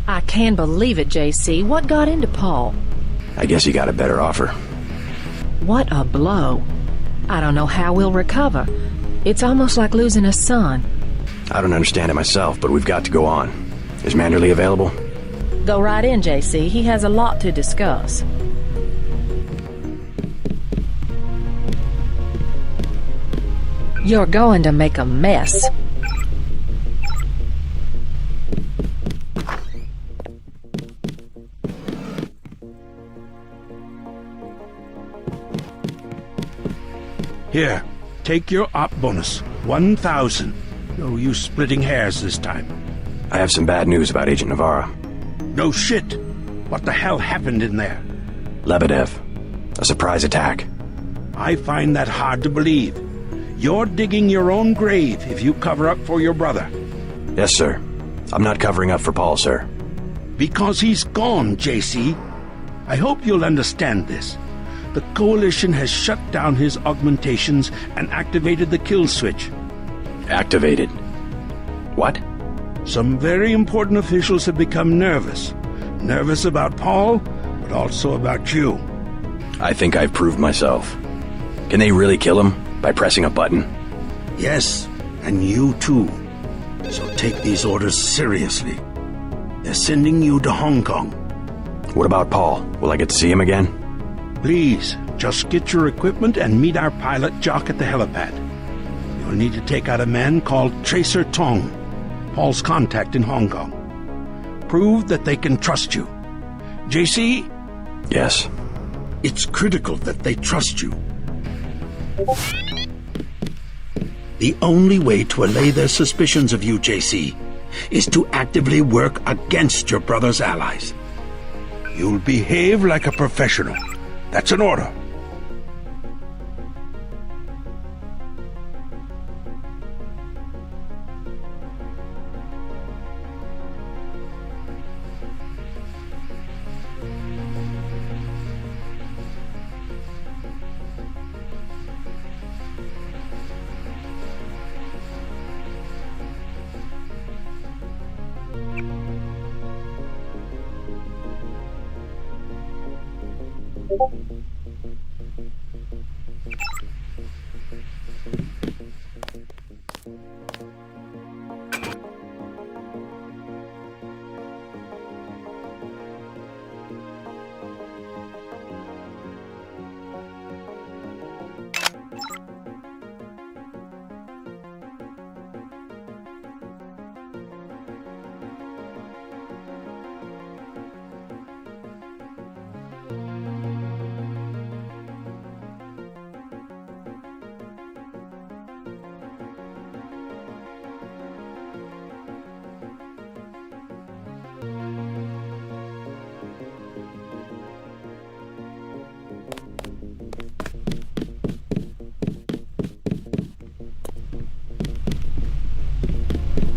I can't believe it, JC. What got into Paul? I guess he got a better offer. What a blow. I don't know how we'll recover. It's almost like losing a son. I don't understand it myself, but we've got to go on. Is Manderley available? Go right in, JC. He has a lot to discuss. You're going to make a mess. Here, take your op bonus. 1,000. No use splitting hairs this time. I have some bad news about Agent Navarra. No shit. What the hell happened in there? Lebedev. A surprise attack. I find that hard to believe. You're digging your own grave if you cover up for your brother. Yes, sir. I'm not covering up for Paul, sir. Because he's gone, JC. I hope you'll understand this. The Coalition has shut down his augmentations and activated the kill switch. Activated? What? Some very important officials have become nervous. Nervous about Paul, but also about you. I think I've proved myself. Can they really kill him by pressing a button? Yes, and you too. So take these orders seriously. They're sending you to Hong Kong. What about Paul? Will I get to see him again? Please, just get your equipment and meet our pilot Jock at the helipad. You'll need to take out a man called Tracer Tong, Paul's contact in Hong Kong. Prove that they can trust you. JC? Yes. It's critical that they trust you. The only way to allay their suspicions of you, JC, is to actively work against your brother's allies. You'll behave like a professional. That's an order.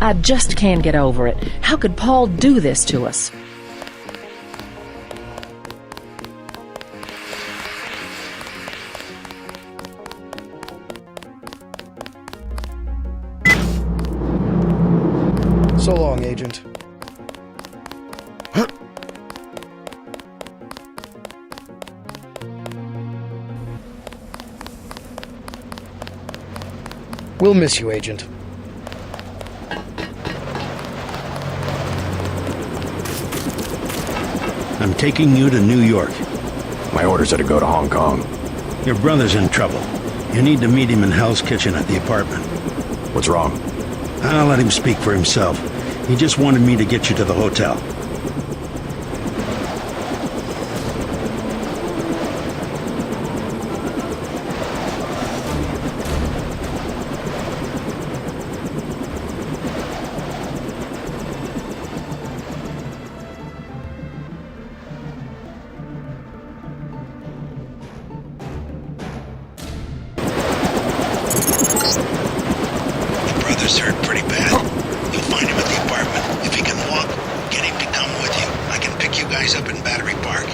I just can't get over it. How could Paul do this to us? So long, Agent. We'll miss you, Agent. I'm taking you to New York. My orders are to go to Hong Kong. Your brother's in trouble. You need to meet him in Hell's Kitchen at the apartment. What's wrong? I'll let him speak for himself. He just wanted me to get you to the hotel. Hurt pretty bad. You'll find him at the apartment. If he can walk, get him to come with you. I can pick you guys up in Battery Park.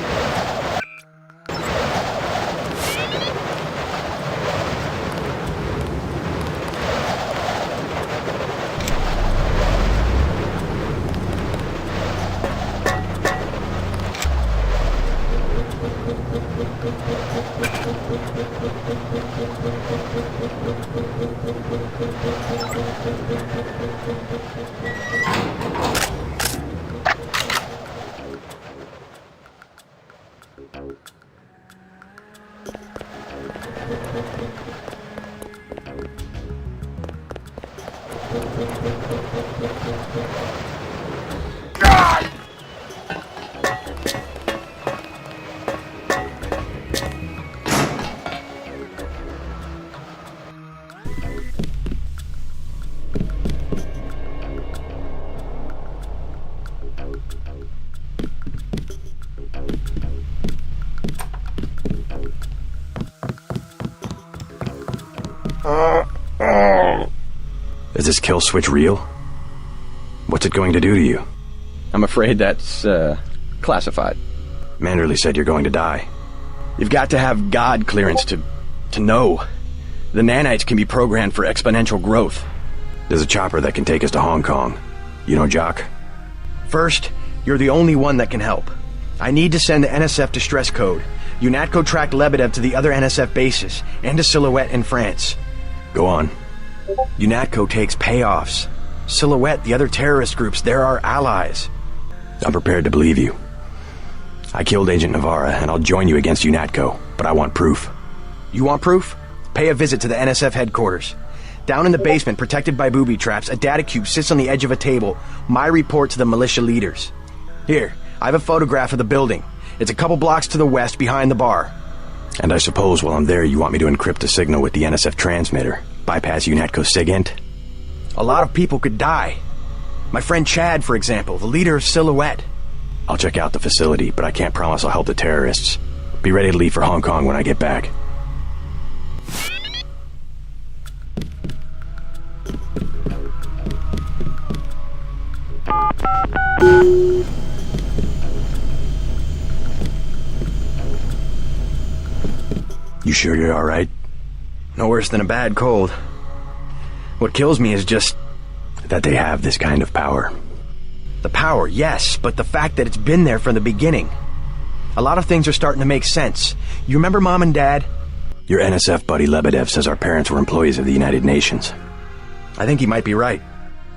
Is this kill switch real? What's it going to do to you? I'm afraid that's, classified. Manderley said you're going to die. You've got to have God clearance to know. The nanites can be programmed for exponential growth. There's a chopper that can take us to Hong Kong. You know Jock? First, you're the only one that can help. I need to send the NSF distress code. UNATCO tracked Lebedev to the other NSF bases, and to Silhouette in France. Go on. UNATCO takes payoffs. Silhouette, the other terrorist groups, they're our allies. I'm prepared to believe you. I killed Agent Navarra, and I'll join you against UNATCO, but I want proof. You want proof? Pay a visit to the NSF headquarters. Down in the basement, protected by booby traps, a data cube sits on the edge of a table. My report to the militia leaders. Here, I have a photograph of the building. It's a couple blocks to the west, behind the bar. And I suppose while I'm there, you want me to encrypt the signal with the NSF transmitter, bypass UNATCO's SIGINT? A lot of people could die. My friend Chad, for example, the leader of Silhouette. I'll check out the facility, but I can't promise I'll help the terrorists. Be ready to leave for Hong Kong when I get back. You sure you're alright? No worse than a bad cold. What kills me is just that they have this kind of power. The power, yes, but the fact that it's been there from the beginning. A lot of things are starting to make sense. You remember Mom and Dad? Your NSF buddy Lebedev says our parents were employees of the United Nations. I think he might be right.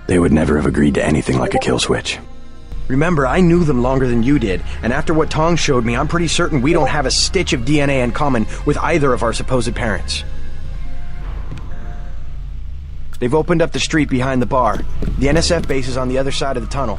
They would never have agreed to anything like a kill switch. Remember, I knew them longer than you did, and after what Tong showed me, I'm pretty certain we don't have a stitch of DNA in common with either of our supposed parents. They've opened up the street behind the bar. The NSF base is on the other side of the tunnel.